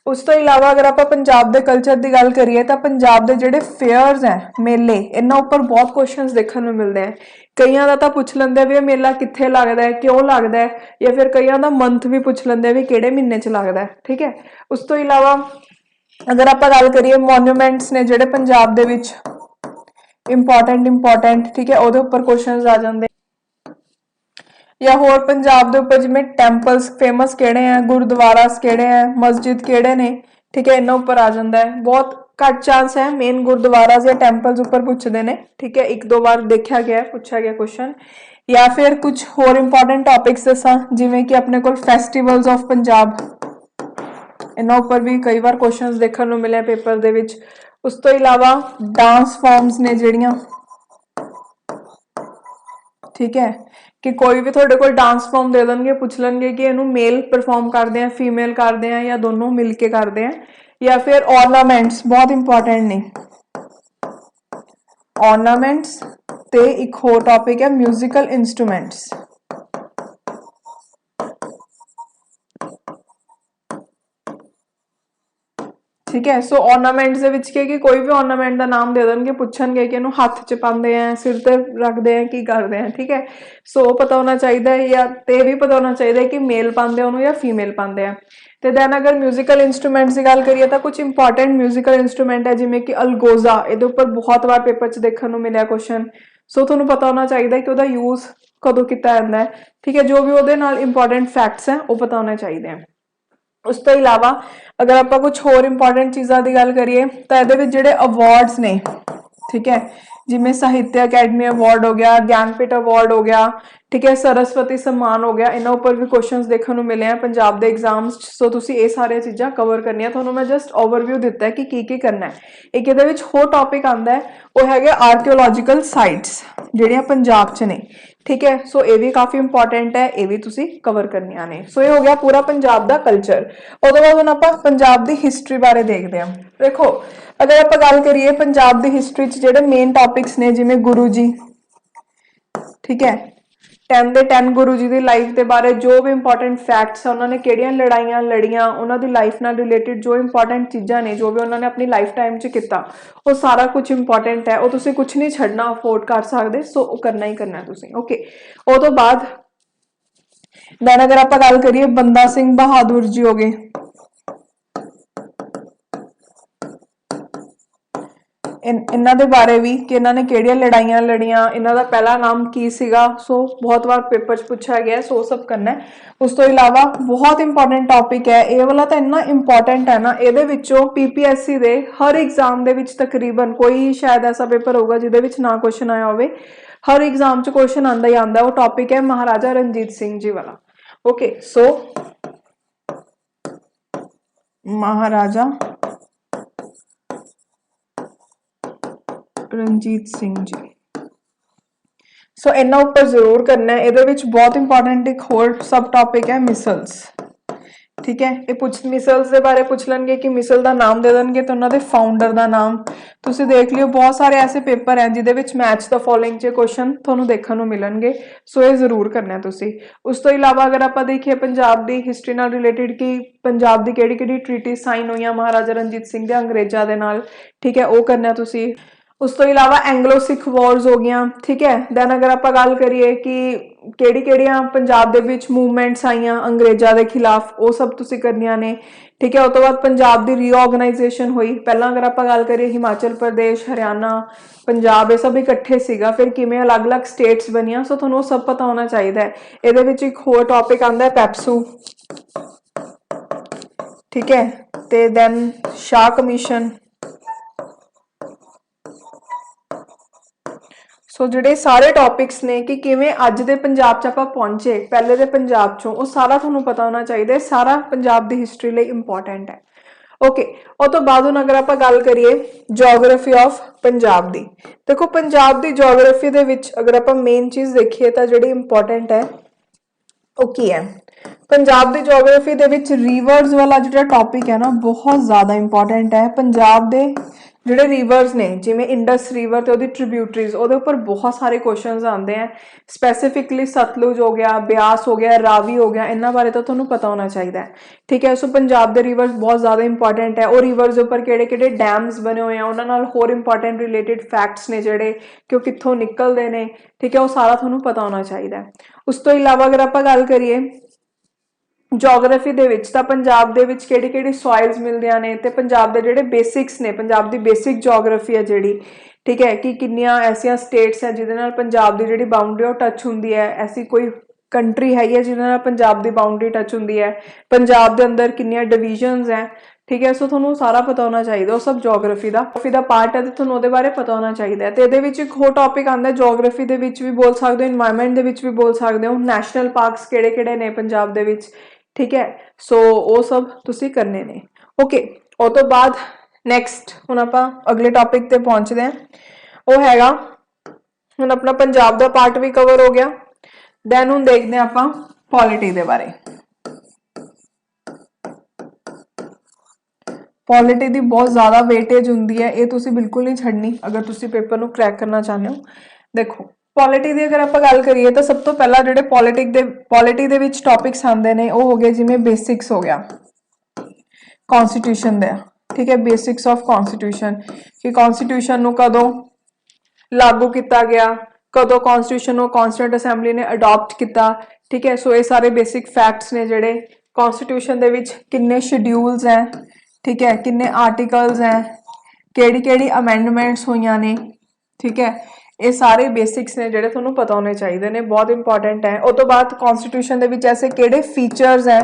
उस तो इलावा अगर आप पंजाब के कल्चर की गल करिए तो पंजाब के जोड़े फेयर्स हैं, मेले, इन्होंने उपर बहुत क्वेश्चन देखने को मिलते हैं। कई का तो पूछ लेंगे भी मेला कित्थे लगता है, क्यों लगता है, या फिर कई का मंथ भी पूछ लेंगे भी किहड़े महीने च लगता है, ठीक है। उस तो इलावा अगर आप गल करिए मोन्यूमेंट्स ने जोड़े पंजाब दे विच इंपॉर्टेंट, ठीक है, वो उपर क्वेश्चन आ जाते, या होर पंजाब के उपर जिमें टैंपल्स फेमस किहड़े हैं, गुरुद्वारास किहड़े हैं, मस्जिद किहड़े ने, ठीक है, इन्हों उपर आ जाता है। बहुत घट चांस है मेन गुरुद्वाराज या टैंपल्स उपर पूछते हैं, ठीक है, एक दो बार देखा गया पूछा गया क्वेश्चन। या फिर कुछ होर इंपॉर्टेंट टॉपिक्स दसा जिवें कि अपने को फेस्टिवल्स ऑफ पंजाब, इन्हों उपर भी कई बार क्वेश्चंस देखने को मिले पेपर दे विच। उस तो इलावा डांस फॉर्म्स ने जिहड़ियां, ठीक है, कि कोई भी थोड़े कोल डांस फॉर्म दे देंगे, पूछ लेंगे कि इनू मेल परफॉर्म करते हैं, फीमेल करते हैं या दोनों मिलके करते हैं। या फिर ऑर्नामेंट्स बहुत इंपॉर्टेंट ने, ऑर्नामेंट्स ते एक होर टॉपिक है म्यूजिकल इंस्ट्रूमेंट्स। ठीक है, सो ऑर्नामेंट्स दे विच कि कोई भी ऑर्नामेंट का नाम दे देंगे, पूछणगे कि इनू हथ च पाते हैं, सिर ते रखते हैं, की करते हैं, ठीक है। सो पता होना चाहिए या ते भी पता होना चाहिए कि मेल पाते हैं या फीमेल पाते हैं। तो दैन अगर म्यूजिकल इंस्ट्रूमेंट्स की गल करिए तो कुछ इंपॉर्टेंट म्यूजिकल इंस्ट्रूमेंट है जिमें कि अलगोजा, ये उपर बहुत बार पेपर च देखने को मिले क्वेश्चन। सो थोड़ा पता होना चाहिए कि वह यूज कदों किया जाता है, ठीक है, जो भी वो इंपॉर्टेंट फैक्ट्स हैं वो पता होने चाहिए। उस तो इलावा अगर आप कुछ होर इंपॉर्टेंट चीज़ों की गल करिए तो ये जोड़े अवार्ड्स ने, ठीक है, जिमें साहित्य अकेडमी अवार्ड हो गया, ज्ञानपीठ अवार्ड हो गया, ठीक है, सरस्वती सम्मान हो गया, इन्हों पर भी क्वेश्चंस देखने को मिले हैं पंजाब के एग्जाम्स। सो तुसी ये सारी चीज़ां कवर करनिया, थोड़ा मैं जस्ट ओवरव्यू दिता है कि की करना है। एक ये होर टॉपिक आता है वो है आर्कियोलॉजिकल साइट्स जिहड़ियां पंजाब च ने, ठीक है। सो ये भी काफी इंपॉर्टेंट है, ये भी तुसी कवर करनिया ने। सो ये हो गया पूरा पंजाब का कल्चर। उस बाद हुण आपां पंजाब की हिस्टरी बारे देखते हैं। देखो अगर आप गल करिए पंजाब की हिस्टरी जिहड़े मेन टॉपिक्स ने जिवें गुरु जी, ठीक है, 10 ਦੇ 10 गुरु जी की लाइफ के बारे जो भी इंपॉर्टेंट फैक्ट्स है, उन्होंने किहड़ियां लड़ाइयां लड़ियां, उन्होंने लाइफ नाल रिलेटेड जो इंपॉर्टेंट चीज़ां ने जो भी उन्होंने अपनी लाइफ टाइम च किया वो सारा कुछ इंपॉर्टेंट है, वो तुसीं कुछ नहीं छड्डना अफोर्ड कर सकते। सो करना ही करना तुसीं, ओके। उस तो बाद दैन अगर आप गल करिए बंदा सिंह बहादुर जी हो गए, इन्हों के बारे भी कि इन्होंने किहड़ियां लड़ाइयां लड़ियां, इन्हों का पहला नाम की सीगा। सो बहुत बार पेपर च पूछा गया, सो सब करना है। उस तो इलावा बहुत इंपॉर्टेंट टॉपिक है ये वाला, तो इन्ना इंपॉर्टेंट है ना, ये PPSC दे हर एग्जाम दे विच तकरीबन कोई शायद ऐसा पेपर होगा जिहदे विच ना क्वेश्चन आया होवे, हर एग्जाम च क्वेश्चन आंदा ही आंदा। वो टॉपिक है महाराजा रणजीत सिंह जी वाला, ओके। सो महाराजा रणजीत सिंह जी, सो इन्ना उपर जरूर करना है। ये बहुत इंपॉर्टेंट एक होर सब टॉपिक है मिसल्स, ठीक है। ये मिसल्स के बारे पूछ लेंगे कि मिसल का नाम दे देंगे तो उन्होंने फाउंडर का नाम तुसीं देख लियो। बहुत सारे ऐसे पेपर हैं जिहदे विच मैच द फॉलोइंग च क्वेश्चन तुहानूं देखने को मिलणगे। सो ये जरूर करना है तुसीं। उस तो इलावा अगर आप देखिए पंजाब की हिस्टरी नाल रिलेटेड कि पंजाब की किहड़ी ट्रीटी साइन हुई महाराजा रणजीत सिंह दे अंग्रेज़ां दे नाल, ठीक है, वो करना तुसीं। उस तो इलावा एंग्लो सिख वॉर्स हो गई, ठीक है। दैन अगर आप गल करिए कि किहड़ियां पंजाब दे विच मूवमेंट्स आईयां अंग्रेज़ां दे खिलाफ, वो सब तुसीं करनियां ने, ठीक है। उस तो बाद पंजाब की रीऑर्गनाइजेशन हुई, पहला अगर आप गल करिए हिमाचल प्रदेश, हरियाणा, पंजाब, ये सब इकट्ठे सीगा, फिर किवें अलग अलग स्टेट्स बनिया। सो तुहानूं सब पता होना चाहिए है। ये एक होर टॉपिक आता है पैप्सू, ठीक है, ते दैन शाह कमीशन। सो जिहड़े सारे टॉपिक्स ने कि किवें अज दे पंजाब च आपां पहुंचे पहले दे पंजाब चों, वो सारा तुहानूं पता होना चाहिए, सारा पंजाब की हिस्टरी लई इंपॉर्टेंट है, ओके। उस तो बाद हुण अगर आप गल करिए जोग्राफी ऑफ पंजाब दी, देखो पंजाब की जोग्राफी दे विच अगर आप मेन चीज़ देखिए तो जिहड़ी इंपॉर्टेंट है वो की है पंजाब की जोग्राफी दे विच रिवर्स वाला जो टॉपिक है ना बहुत ज़्यादा इंपॉर्टेंट है। पंजाब के जोड़े रिवर्स ने जिमें इंडस रिवर तो ट्रिब्यूटरीज वो उपर बहुत सारे क्वेश्चन आते हैं, स्पैसीफिकली सतलुज हो गया, ब्यास हो गया, रावी हो गया, इन्होंने बारे तो थोड़ा पता होना चाहिए, ठीक है। सो पंजाब के रिवर्स बहुत ज़्यादा इंपॉर्टेंट है। और रिवर्स उपर किहड़े डैम्स बने हुए हैं, उन्होंने होर इंपॉर्टेंट रिलेटेड फैक्ट्स ने जोड़े कि वो कित्थों निकलते हैं, ठीक है, वो सारा थोड़ा पता होना चाहिए। उस तो इलावा अगर आप गल करिए जोग्राफी दे विच तां पंजाब दे विच किहड़ी सॉइल्स मिलदियां ने, ते पंजाब दे जिहड़े बेसिक्स ने, पंजाब दी बेसिक जोग्राफी है जिहड़ी, ठीक है, कि किन्नियां ऐसियां स्टेट्स है जिहदे नाल पंजाब दी जिहड़ी बाउंड्री वो टच हुंदी है, ऐसी कोई कंट्री है जिहदे नाल पंजाब दी बाउंड्री टच हुंदी है, पंजाब दे अंदर किन्नियां डिवीजन्स हैं, ठीक है। सो ਤੁਹਾਨੂੰ ਸਾਰਾ ਪਤਾ ਹੋਣਾ ਚਾਹੀਦਾ, ਉਹ ਸਭ ਜੀਓਗ੍ਰਾਫੀ ਦਾ ਪਾਰਟ ਹੈ ਤੇ ਤੁਹਾਨੂੰ ਉਹਦੇ ਬਾਰੇ ਪਤਾ ਹੋਣਾ ਚਾਹੀਦਾ ਹੈ। ਤੇ ਇਹਦੇ ਵਿੱਚ ਇੱਕ ਹੋਰ ਟੌਪਿਕ ਆਉਂਦਾ ਜੀਓਗ੍ਰਾਫੀ ਦੇ ਵਿੱਚ ਵੀ ਬੋਲ ਸਕਦੇ ਹੋ, এনवायरमेंट ਦੇ ਵਿੱਚ ਵੀ ਬੋਲ ਸਕਦੇ ਹੋ, ਨੈਸ਼ਨਲ ਪਾਰਕਸ ਕਿਹੜੇ ਕਿਹੜੇ ਨੇ ਪੰਜਾਬ ਦੇ ਵਿੱਚ, ਠੀਕ ਹੈ। ਸੋ ਉਹ ਸਭ ਤੁਸੀਂ ਕਰਨੇ ਨੇ। ਓਕੇ, ਉਹ ਤੋਂ ਬਾਅਦ ਨੈਕਸਟ ਹੁਣ ਆਪਾਂ ਅਗਲੇ ਟੌਪਿਕ ਤੇ ਪਹੁੰਚਦੇ ਹਾਂ। ਉਹ ਹੈਗਾ ਹੁਣ ਆਪਣਾ ਪੰਜਾਬ ਦਾ ਪਾਰਟ ਵੀ ਕਵਰ ਹੋ ਗਿਆ। ਦੈਨ ਹੁਣ ਦੇਖਦੇ ਹਾਂ ਆਪਾਂ ਪੋਲਿਟੀ ਦੇ ਬਾਰੇ। पॉलिटी की बहुत ज़्यादा वेटेज होंगी है, ये तुसी बिल्कुल नहीं छड़नी अगर तुसी पेपर को क्रैक करना चाहते हो। देखो पॉलिटी की अगर आप गल करिए तो सब तो पहला जो पॉलिटी के टॉपिक्स आते हैं वो हो गए जिमें बेसिक्स हो गया कॉन्स्टिट्यूशन दे, ठीक है। बेसिक्स ऑफ कॉन्स्टिट्यूशन कि कॉन्स्टिट्यूशन को कदों लागू किया गया, कदों कॉन्स्टिट्यूशन को कॉन्स्टिट्यूंट असैंबली ने अडॉप्ट किया, ठीक है। सो ये सारे बेसिक फैक्ट्स ने जोड़े कॉन्स्टिट्यूशन के किन्ने शेड्यूल्स हैं, ठीक है, किन्ने आर्टिकल्स हैं, केड़ी केड़ी अमेंडमेंट्स हुई ने, ठीक है। ये सारे बेसिक्स ने जोड़े थोड़ा पता होने चाहिए ने, बहुत इंपॉर्टेंट है। उस तो बाद कॉन्स्टिट्यूशन के ऐसे केड़े फीचर्स हैं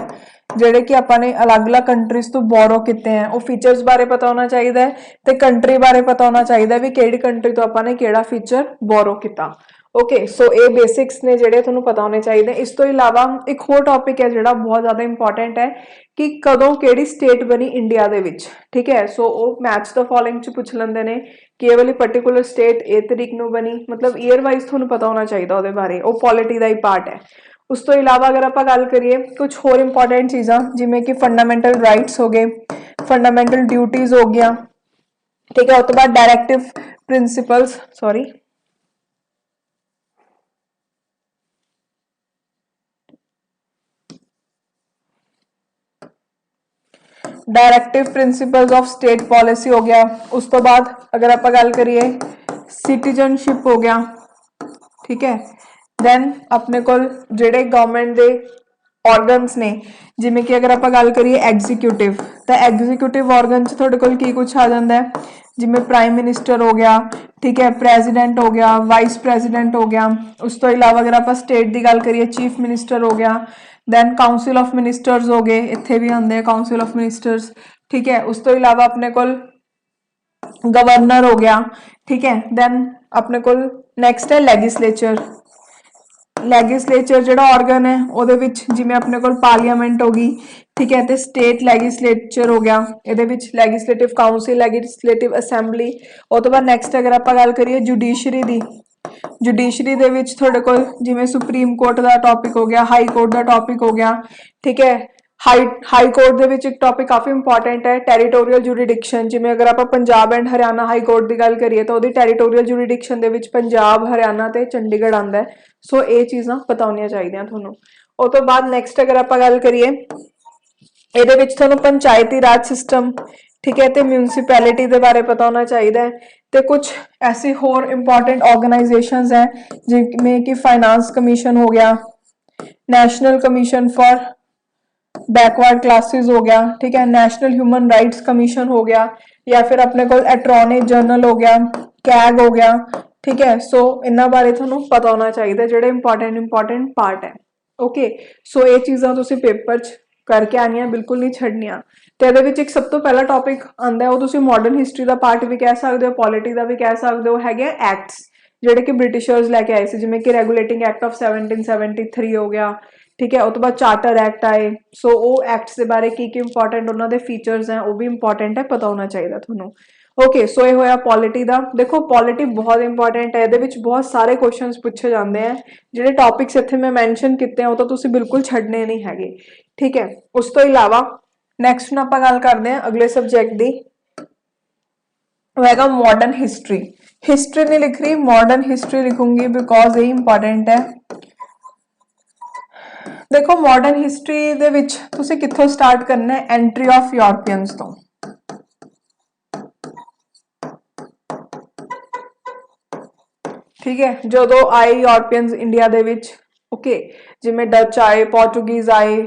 जोड़े कि अपने अलग अलग कंट्रीज तो बोरो किए हैं, वो फीचर्स बारे पता होना चाहिए तो कंट्री बारे पता होना चाहिए भी केड़ी कंट्री तो अपने केड़ा फीचर बोरो किया। ओके, सो ये बेसिक्स ने जोड़े थोड़ा पता होने चाहिए। इस तो इलावा एक होर टॉपिक है जोड़ा बहुत ज़्यादा इंपॉर्टेंट है कि कदों केड़ी स्टेट बनी इंडिया दे विच, ठीक है। सो वो मैच द फॉलोइंग च पूछ लेंदे ने कि ये वाली पर्टिकुलर स्टेट ए तरीक नूं बनी, मतलब ईयर वाइज थोड़ा पता होना चाहिए वो बारे, वो पॉलिटी का ही पार्ट है। उस तो इलावा अगर आप गल करिए कुछ होर इंपॉर्टेंट चीज़ां जिमें कि फंडामेंटल राइट्स हो गए, फंडामेंटल ड्यूटीज हो गया, ठीक है। उस तो बाद directive principles, sorry directive principles of state policy हो गया। उस तो बाद अगर आप गल करिए सिटीजनशिप हो गया, ठीक है। दैन अपने को जेडे गवर्नमेंट के ऑर्गनस ने जिमें कि अगर आप गल करिए एग्जीक्यूटिव, तो एग्जीक्यूटिव ऑर्गन च थोड़े कोल की कुछ आ जाता है जिमें प्राइम मिनिस्टर हो गया, ठीक है, प्रेजिडेंट हो गया, वाइस प्रेजिडेंट हो गया। उस तो इलावा अगर आप स्टेट की गल करिए चीफ मिनिस्टर हो गया, दैन काउंसिल ऑफ मिनिस्टर्स हो गए, इतने भी आते हैं काउंसिल ऑफ मिनिस्टर्स, ठीक है। उस तो इलावा अपने को गवर्नर हो गया, ठीक है। दैन अपने को नैक्सट है लैगिस्लेचर। लैगिस्लेचर जो ऑर्गन है वो जिमें अपने को पार्लीमेंट होगी, ठीक है, तो स्टेट लैगिस्लेचर हो गया, ये लैगिस्लेटिव काउंसिल, लैगिस्लेटिव असैंबली। उस तो बाद नैक्सट अगर आप गल करिए जुडिशरी की, जुडिशरी के थोड़े को जिमें सुप्रीम कोर्ट का टॉपिक हो गया, हाई कोर्ट का टॉपिक हो गया, ठीक है। हाई कोर्ट के एक टॉपिक काफ़ी इंपॉर्टेंट है टैरीटोरीयल जुरिडिक्शन, जिमें अगर आप Punjab and Haryana high court की गल करिए तो वो टैरीटोरीयल जुरिडिक्शन के पंजाब, हरियाणा ते चंडीगढ़ आता है। सो ये चीज़ां पता होनी चाहिए थोनों। उस तो बाद नैक्सट अगर आप गल करिए ये थोनों पंचायती राज सिस्टम, ठीक है, तो म्यूनसिपैलिटी के बारे पता होना चाहिए। तो कुछ ऐसी होर इंपॉर्टेंट ऑर्गेनाइजेशंस हैं जिनमें कि फाइनेंस कमीशन हो गया, national commission for backward classes हो गया, ठीक है, नेशनल ह्यूमन राइट्स कमीशन हो गया, या फिर अपने को अटॉर्नी जनरल हो गया, कैग हो गया, ठीक है। सो इन्होंने बारे थोनों पता होना चाहिए जोड़े इंपॉर्टेंट पार्ट है। ओके, सो ये चीज़ां तुसीं पेपर च करके आनियां, बिल्कुल नहीं छड्डनियां। तो ये एक सब तो पहला टॉपिक आंदा है वो तुसीं मॉडर्न हिस्टरी का पार्ट भी कह सकते हो, पॉलिटी का भी कह सकते हो, है एक्ट्स जोड़े कि ब्रिटिशर्स लैके आए थे, जिमें कि रेगुलेटिंग एक्ट ऑफ 1773 हो गया, ठीक है। उस तो बाद चार्टर एक्ट आए। सो वो एक्ट्स के बारे की इंपॉर्टेंट उन्होंने फीचर्स हैं वो भी इंपॉर्टेंट है, पता होना चाहिए थोनों। ओके, सो ये होया पॉलिटी का। देखो पॉलिटी बहुत इंपॉर्टेंट है, ये बहुत सारे क्वेश्चन पूछे जाते हैं, जोड़े टॉपिक्स इतने मैं मैंशन किए हैं वो तो तुसीं बिल्कुल छड्डने नहीं है, ठीक है। उस तो इलावा नैक्सट हम आप गल करते हैं अगले सबजैक्ट की, वो है मॉडर्न हिस्टरी। हिस्टरी नहीं लिख रही, मॉडर्न हिस्टरी लिखूंगी बिकॉज ये इंपॉर्टेंट है। देखो मॉडर्न हिस्टरी दे विच तुसी कित्थों स्टार्ट करना है, एंट्री ऑफ यूरोपियंस तो, ठीक है। जो आए यूरोपियंस इंडिया दे विच, ओके, जिमें डच आए, पोर्टुगीज आए,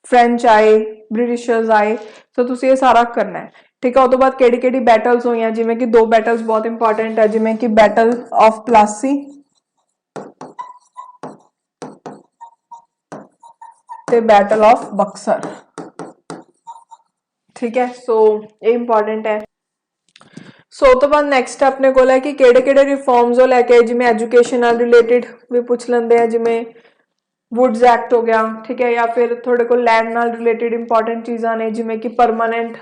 फ्रेंच आए, ब्रिटिशर्स आए, तो तुसी ये सारा करना है, ठीक है। उस तो बाद केड़ी केड़ी बैटल्स हुई हैं, जिमें कि दो बैटल्स बहुत इंपॉर्टेंट है, जिमें कि बैटल ऑफ प्लासी ते बैटल ऑफ बक्सर, ठीक है। सो ये इंपॉर्टेंट है। सो तो बाद नैक्सट अपने को है कि किहड़े रिफॉर्म्स वो लैके आए, जिमें एजुकेशन नाल रिलेटेड भी पूछ लेंदे हैं, जिमें वुड्स एक्ट हो गया, ठीक है, या फिर थोड़े को लैंड नाल रिलेटेड इंपॉर्टेंट चीज़ां ने, जिमें कि परमानेंट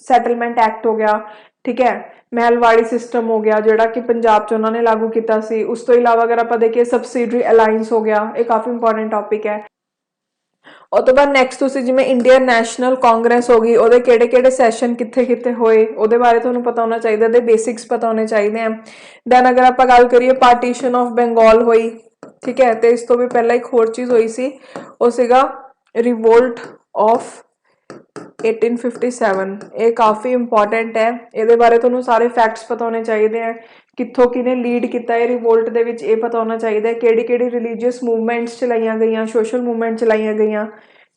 सैटलमेंट एक्ट हो गया, ठीक है, महलवाड़ी सिस्टम हो गया ਜਿਹੜਾ कि पंजाब च उन्होंने लागू किया सी। उस तो इलावा अगर आप देखिए सबसिडरी अलायंस हो गया, ये काफ़ी इंपॉर्टेंट टॉपिक है। और तो बाद नैक्सट तुसी जिमें इंडियन नैशनल कांग्रेस होगी, ਉਹਦੇ ਕਿਹੜੇ सैशन कित्थे होए, ਉਹਦੇ बारे ਤੁਹਾਨੂੰ पता होना चाहिए, ਉਹਦੇ बेसिक्स पता होने चाहिए हैं। दैन अगर आप गल करिए पार्टीशन ऑफ बंगाल होई, ठीक है, तो इस तो भी पहला एक होर चीज़ हुई सी, वो सीगा रिवोल्ट ऑफ 1857। ये काफ़ी इंपॉर्टेंट है, ये बारे तुहानू सारे फैक्ट्स पता होने चाहिए हैं, कित्थों किने लीड किया है रिवोल्ट दे विच, ये पता होना चाहिए, किहड़ी रिलीजियस मूवमेंट्स चलाइया गई, सोशल मूवमेंट चलाइया गई,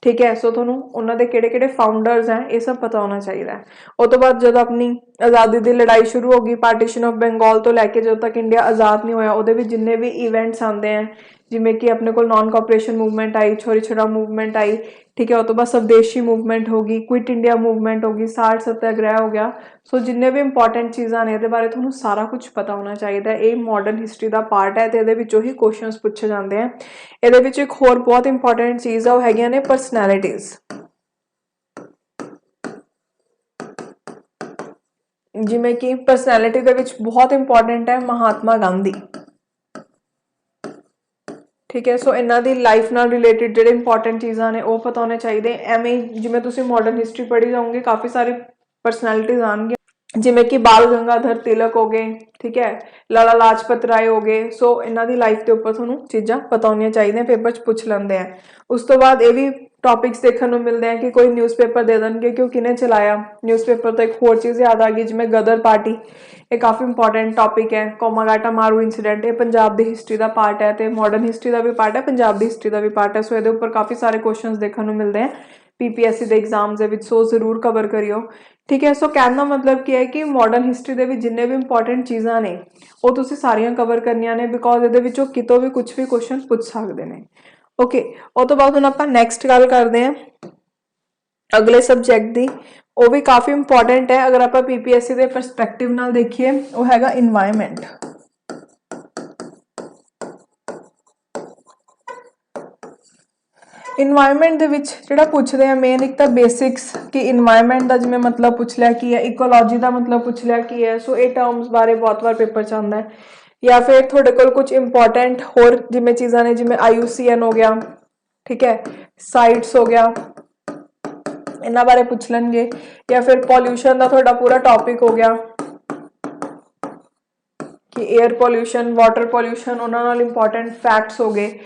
ठीक है। सो तुहानू उन्होंने किहड़े फाउंडर्स हैं ये सब पता होना चाहिए। उस तो बाद जो अपनी आज़ादी की लड़ाई शुरू होगी पार्टीशन ऑफ बंगाल तो लैके जो तक इंडिया आज़ाद नहीं होया, उहदे विच जिन्ने भी इवेंट्स आते हैं, जिमें कि अपने को नॉन कॉपरेशन मूवमेंट आई, छोरी छोरा मूवमेंट आई, ठीक है, उस तो बाद स्वदेशी मूवमेंट होगी, क्विट इंडिया मूवमेंट होगी, 60 सत्याग्रह हो गया। सो जिन्ने भी इंपॉर्टेंट चीज़ां ने ये बारे तुहानू सारा कुछ पता होना चाहिए। ये मॉडर्न हिस्टरी का पार्ट है, तो ये ही क्वेश्चन पूछे जाते हैं। ये एक होर बहुत इंपॉर्टेंट चीज़ है, वो हैगियां ने परसनैलिटीज़, जिमें कि परसनैलिटी दे विच बहुत इंपॉर्टेंट है महात्मा गांधी, ठीक है। सो इन्हों की लाइफ नाल रिलेटेड जो इंपॉर्टेंट चीज़ां ने वो पता होने चाहिए। एवं जिमें तुम मॉडर्न हिस्ट्री पढ़ी जाओगे काफ़ी सारी परसनैलिटीज़ आएंगी, जिमें कि बाल गंगाधर तिलक हो गए, ठीक है, लाला लाजपत राय हो गए। सो इन्हों की लाइफ के उपर थोड़ा चीज़ां पता होनी चाहिए, पेपर च पूछ लेंगे हैं। उस तो बाद ये भी टॉपिक्स देखने को मिलते हैं कि कोई न्यूज़पेपर दे देंगे कि किने चलाया न्यूज़पेपर। तो एक होर चीज़ याद आ गई, जिमें गदर पार्टी, ये काफ़ी इंपॉर्टेंट टॉपिक है। कोमागाटा मारू इंसीडेंट, ये पंजाब की हिस्ट्री का पार्ट है, तो मॉडर्न हिस्ट्री का भी पार्ट है, पंजाब की हिस्ट्री का भी पार्ट है। सो ये उपर काफ़ी सारे क्वेश्चन देखने को मिलते हैं PPSC के एग्जाम्स के, सो जरूर कवर करियो, ठीक है। सो कहने का मतलब क्या है कि मॉडर्न हिस्ट्री के जिन्ने भी इंपॉर्टेंट चीज़ां ने वो तुसीं सारियां कवर करनिया ने, बिकॉज ये कितों भी कुछ भी क्वेश्चन पूछ सकते हैं। ओके, और तो बाद हुण आपां नैक्सट गल करते हैं अगले सबजैक्ट की, वो भी काफ़ी इंपॉर्टेंट है। अगर आप PPSC के परसपैक्टिव नाल देखिए, वो हैगा इन्वायरमेंट। इन्वायरमेंट दे विच जिहड़ा पुछदे हैं मेन, एक तो बेसिक्स कि इन्वायरमेंट का जिवें मतलब पूछ लिया की है, इकोलॉजी का मतलब पूछ लिया की है। सो ये टर्म्स बारे बहुत बार पेपर च आंदा है, या फिर थोड़े कोल कुछ इंपॉर्टेंट होर जिमें चीज़ां ने, जिमें IUCN हो गया, ठीक है, साइट्स हो गया, इन्हां बारे पूछ लेंगे, या फिर पॉल्यूशन का थोड़ा पूरा टॉपिक हो गया कि एयर पॉल्यूशन, वाटर पॉल्यूशन, उन्होंने इंपॉर्टेंट फैक्ट्स हो गए।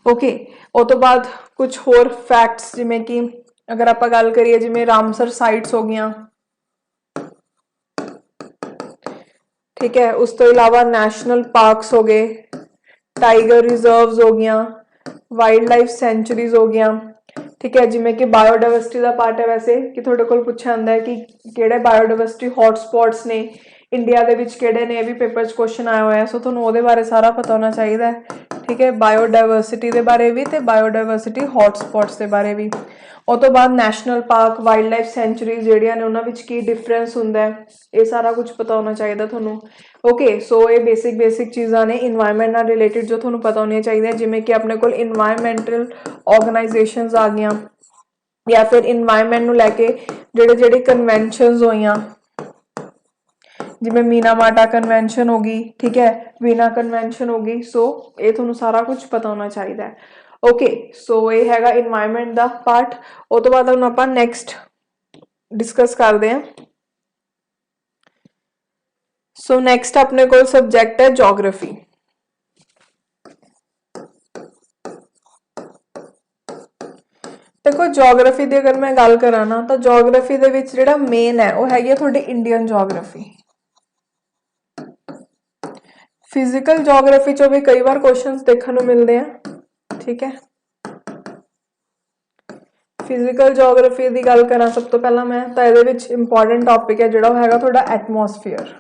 ओके, और तो बाद कुछ होर फैक्ट्स, जिमें कि अगर आप गल करिए जिमें रामसर साइट्स हो गई, ठीक है, उस तो इलावा नैशनल पार्क्स हो गए, टाइगर रिजर्व्स हो गई, वाइल्ड लाइफ सेंचुरीज हो गई, ठीक है, जिमें कि बायोडाइवर्सिटी का पार्ट है वैसे कि थोड़े को पूछा जाता है कि किहड़े बायोडाइवर्सिटी हॉटस्पॉट्स ने इंडिया के विच, किहड़े ने, भी पेपर च क्वेश्चन आया हुआ है। सो तुहानूं उहदे बारे सारा पता होना चाहिए, ठीक है, बायोडाइवर्सिटी के बारे भी तो बायोडाइवर्सिटी हॉटस्पॉट्स के बारे भी। और तो बाद national park, wildlife sanctuaries जिहड़ियां ने उन्हां विच की डिफरेंस हुंदा है, ये सारा कुछ पता होना चाहिए तुहानूं। ओके, सो ये बेसिक चीज़ां ने इन्वायरमेंट नाल रिलेटेड जो तुहानूं पता होनी चाहिए, जिमें कि अपने कोल इन्वायरमेंटल ऑर्गेनाइजेशंस आ गई, या फिर इन्वायरमेंट नूं लैके जिहड़े कन्वेंशनस होईयां, जिमें मीनामाटा कन्वेंशन होगी, ठीक है, वीना कन्वेंशन होगी। सो ये तुहानूं सारा कुछ पता होना चाहिए। ओके, सो ये हैगा इन्वायरमेंट का पार्ट। उस तो बाद हुण आपां नैक्सट डिस्कस करते हैं। सो नैक्सट अपने को सबजैक्ट है जोग्राफी। देखो जोग्राफी की अगर मैं गल करा ना, तो जोग्राफी दे विच जिहड़ा मेन है वो हैगी थोड़ी इंडियन जोग्राफी। फिजिकल जोग्राफी चो भी कई बार क्वेश्चंस देखने को मिलते हैं, ठीक है। फिजिकल जोग्राफी की गल करा सब तो पहला मैं, तो ये इंपॉर्टेंट टॉपिक है जोड़ा है थोड़ा एटमोसफेयर।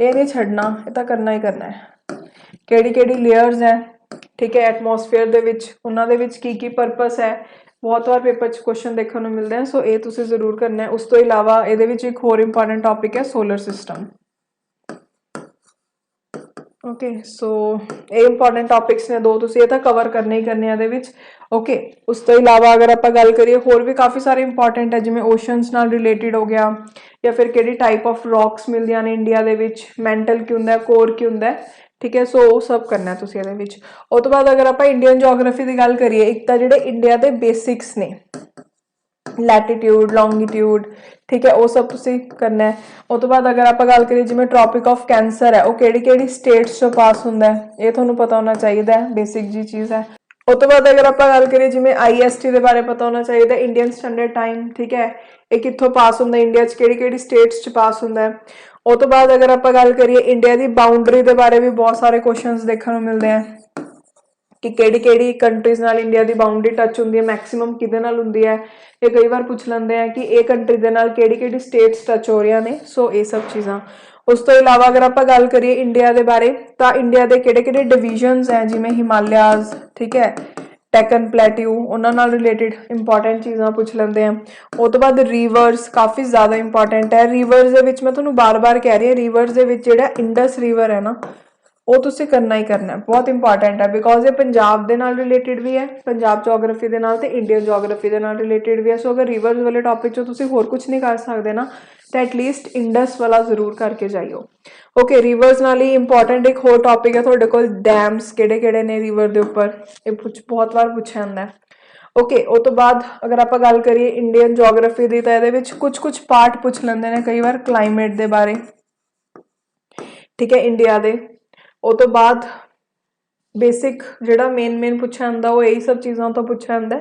ये नहीं छड़ना, ये तो करना ही करना है। केड़ी केड़ी लेयर्स हैं, ठीक है, एटमोसफेयर दे विच, उन्हां दे विच की पर्पस है, ਬਹੁਤ ਵਾਰ ਪੇਪਰ 'ਚ ਕੁਐਸਚਨ ਦੇਖਣ ਨੂੰ ਮਿਲਦੇ ਆ, ਸੋ ਇਹ ਤੁਸੀਂ ਜ਼ਰੂਰ ਕਰਨਾ ਹੈ। ਉਸ ਤੋਂ ਇਲਾਵਾ ਇਹਦੇ ਵਿੱਚ ਇੱਕ ਹੋਰ ਇੰਪੋਰਟੈਂਟ ਟੌਪਿਕ ਹੈ ਸੋਲਰ ਸਿਸਟਮ। ਓਕੇ, ਸੋ ਇਹ ਇੰਪੋਰਟੈਂਟ ਟੌਪਿਕਸ ਨੇ ਦੋ, ਤੁਸੀਂ ਇਹ ਤਾਂ ਕਵਰ ਕਰਨੇ ਹੀ ਕਰਨੇ ਆ ਇਹਦੇ ਵਿੱਚ। ਓਕੇ, ਉਸ ਤੋਂ ਇਲਾਵਾ ਅਗਰ ਆਪਾਂ ਗੱਲ ਕਰੀਏ ਹੋਰ ਵੀ ਕਾਫੀ ਸਾਰੇ ਇੰਪੋਰਟੈਂਟ ਹੈ, ਜਿਵੇਂ ਓਸ਼ਨਸ ਨਾਲ ਰਿਲੇਟਿਡ ਹੋ ਗਿਆ, ਜਾਂ ਫਿਰ ਕਿਹੜੀ ਟਾਈਪ ਆਫ ਰੌਕਸ ਮਿਲਦੀਆਂ ਨੇ ਇੰਡੀਆ ਦੇ ਵਿੱਚ, ਮੈਂਟਲ ਕੀ ਹੁੰਦਾ, ਕੋਰ ਕੀ ਹੁੰਦਾ, ਠੀਕ ਹੈ। ਸੋ ਉਹ ਸਭ ਕਰਨਾ ਤੁਸੀਂ ਇਹਦੇ ਵਿੱਚ। ਉਹ ਤੋਂ ਬਾਅਦ ਅਗਰ ਆਪਾਂ ਇੰਡੀਅਨ ਜੋਗ੍ਰਾਫੀ ਦੀ ਗੱਲ ਕਰੀਏ, ਇੱਕ ਤਾਂ ਜਿਹੜੇ ਇੰਡੀਆ ਦੇ ਬੇਸਿਕਸ ਨੇ, ਲੈਟੀਟਿਊਡ, ਲੌਂਗੀਟਿਊਡ, ਠੀਕ ਹੈ, ਉਹ ਸਭ ਤੁਸੀਂ ਕਰਨਾ ਹੈ। ਉਹ ਤੋਂ ਬਾਅਦ ਅਗਰ ਆਪਾਂ ਗੱਲ ਕਰੀਏ ਜਿਵੇਂ ਟ੍ਰੋਪਿਕ ਆਫ ਕੈਂਸਰ ਹੈ, ਉਹ ਕਿਹੜੀ ਕਿਹੜੀ ਸਟੇਟਸ 'ਚੋਂ ਪਾਸ ਹੁੰਦਾ ਹੈ, ਇਹ ਤੁਹਾਨੂੰ ਪਤਾ ਹੋਣਾ ਚਾਹੀਦਾ ਹੈ, ਬੇਸਿਕ ਜੀ ਚੀਜ਼ ਹੈ। ਉਹ ਤੋਂ ਬਾਅਦ ਅਗਰ ਆਪਾਂ ਗੱਲ ਕਰੀਏ ਜਿਵੇਂ IST ਦੇ ਬਾਰੇ ਪਤਾ ਹੋਣਾ ਚਾਹੀਦਾ, ਇੰਡੀਅਨ ਸਟੈਂਡਰਡ ਟਾਈਮ, ਠੀਕ ਹੈ, ਇਹ ਕਿੱਥੋਂ ਪਾਸ ਹੁੰਦਾ ਇੰਡੀਆ 'ਚ, ਕਿਹੜੀ ਕਿਹੜੀ ਸਟੇਟਸ 'ਚ ਪਾਸ ਹੁੰਦਾ ਹੈ। ਉਹ ਤੋਂ ਬਾਅਦ ਅਗਰ ਆਪਾਂ ਗੱਲ ਕਰੀਏ ਇੰਡੀਆ ਦੀ ਬਾਉਂਡਰੀ ਦੇ ਬਾਰੇ ਵੀ ਬਹੁਤ ਸਾਰੇ ਕੁਐਸਚਨਸ ਦੇਖਣ ਨੂੰ ਮਿਲਦੇ ਆ, ਕਿ ਕਿਹੜੀ ਕਿਹੜੀ ਕੰਟਰੀਜ਼ ਨਾਲ ਇੰਡੀਆ ਦੀ ਬਾਉਂਡਰੀ ਟੱਚ ਹੁੰਦੀ ਹੈ, ਮੈਕਸਿਮਮ ਕਿਹਦੇ ਨਾਲ ਹੁੰਦੀ ਹੈ। ਇਹ ਕਈ ਵਾਰ ਪੁੱਛ ਲੈਂਦੇ ਆ ਕਿ ਇਹ ਕੰਟਰੀ ਦੇ ਨਾਲ ਕਿਹੜੀ ਕਿਹੜੀ ਸਟੇਟਸ ਟੱਚ ਹੋ ਰਹੀਆਂ ਨੇ। ਸੋ ਇਹ ਸਭ ਚੀਜ਼ਾਂ। ਉਸ ਤੋਂ ਇਲਾਵਾ ਅਗਰ ਆਪਾਂ ਗੱਲ ਕਰੀਏ ਇੰਡੀਆ ਦੇ ਬਾਰੇ, ਤਾਂ ਇੰਡੀਆ ਦੇ ਕਿਹੜੇ ਕਿਹੜੇ ਡਿਵੀਜ਼ਨਸ ਹੈ, ਜਿਵੇਂ ਹਿਮਾਲਿਆਜ਼, ਠੀਕ ਹੈ, ਟੈਕਨ ਪਲੇਟਿਊ, ਉਹਨਾਂ ਨਾਲ ਰਿਲੇਟਿਡ ਇੰਪੋਰਟੈਂਟ ਚੀਜ਼ਾਂ ਪੁੱਛ ਲੈਂਦੇ ਆ। ਉਹ ਤੋਂ ਬਾਅਦ ਰੀਵਰਸ ਕਾਫੀ ਜ਼ਿਆਦਾ ਇੰਪੋਰਟੈਂਟ ਹੈ। ਰੀਵਰਸ ਦੇ ਵਿੱਚ ਮੈਂ ਤੁਹਾਨੂੰ ਬਾਰ-ਬਾਰ ਕਹਿ ਰਹੀ ਹਾਂ, ਰੀਵਰਸ ਦੇ ਵਿੱਚ ਜਿਹੜਾ ਇੰਡਸ ਰੀਵਰ ਹੈ ਨਾ, ਉਹ ਤੁਸੀਂ ਕਰਨਾ ਹੀ ਕਰਨਾ, ਬਹੁਤ ਇੰਪੋਰਟੈਂਟ ਹੈ, ਬਿਕੋਜ਼ ਇਹ ਪੰਜਾਬ ਦੇ ਨਾਲ ਰਿਲੇਟਿਡ ਵੀ ਹੈ, ਪੰਜਾਬ ਜੋਗ੍ਰਾਫੀ ਦੇ ਨਾਲ, ਤੇ ਇੰਡੀਅਨ ਜੋਗ੍ਰਾਫੀ ਦੇ ਨਾਲ ਰਿਲੇਟਿਡ ਵੀ ਹੈ। ਸੋ ਅਗਰ ਰਿਵਰਸ ਵਾਲੇ ਟੌਪਿਕ 'ਚੋਂ ਤੁਸੀਂ ਹੋਰ ਕੁਝ ਨਹੀਂ ਕਰ ਸਕਦੇ ਨਾ, ਤਾਂ ਐਟਲੀਸਟ ਇੰਡਸ ਵਾਲਾ ਜ਼ਰੂਰ ਕਰਕੇ ਜਾਈਓ। ਓਕੇ, ਰਿਵਰਸ ਨਾਲ ਹੀ ਇੰਪੋਰਟੈਂਟ ਇੱਕ ਹੋਰ ਟੌਪਿਕ ਹੈ ਤੁਹਾਡੇ ਕੋਲ, ਡੈਮਸ ਕਿਹੜੇ ਕਿਹੜੇ ਨੇ ਰਿਵਰ ਦੇ ਉੱਪਰ, ਇਹ ਬਹੁਤ ਵਾਰ ਪੁੱਛਿਆ ਜਾਂਦਾ ਹੈ। ਓਕੇ, ਉਹ ਤੋਂ ਬਾਅਦ ਅਗਰ ਆਪਾਂ ਗੱਲ ਕਰੀਏ ਇੰਡੀਅਨ ਜੋਗ੍ਰਾਫੀ ਦੀ, ਤਾਂ ਇਹਦੇ ਵਿੱਚ ਕੁਝ ਪਾਰਟ ਪੁੱਛ ਲੈਂਦੇ ਨੇ ਕਈ ਵਾਰ ਕਲਾਈਮੇਟ ਦੇ ਬਾਰੇ, ਠੀਕ ਹੈ, ਇੰਡੀਆ ਦੇ। ਉਹ ਤੋਂ ਬਾਅਦ ਬੇਸਿਕ ਜਿਹੜਾ ਮੇਨ ਪੁੱਛਿਆ ਜਾਂਦਾ, ਉਹ ਇਹੀ ਸਭ ਚੀਜ਼ਾਂ ਤੋਂ ਪੁੱਛਿਆ ਜਾਂਦਾ।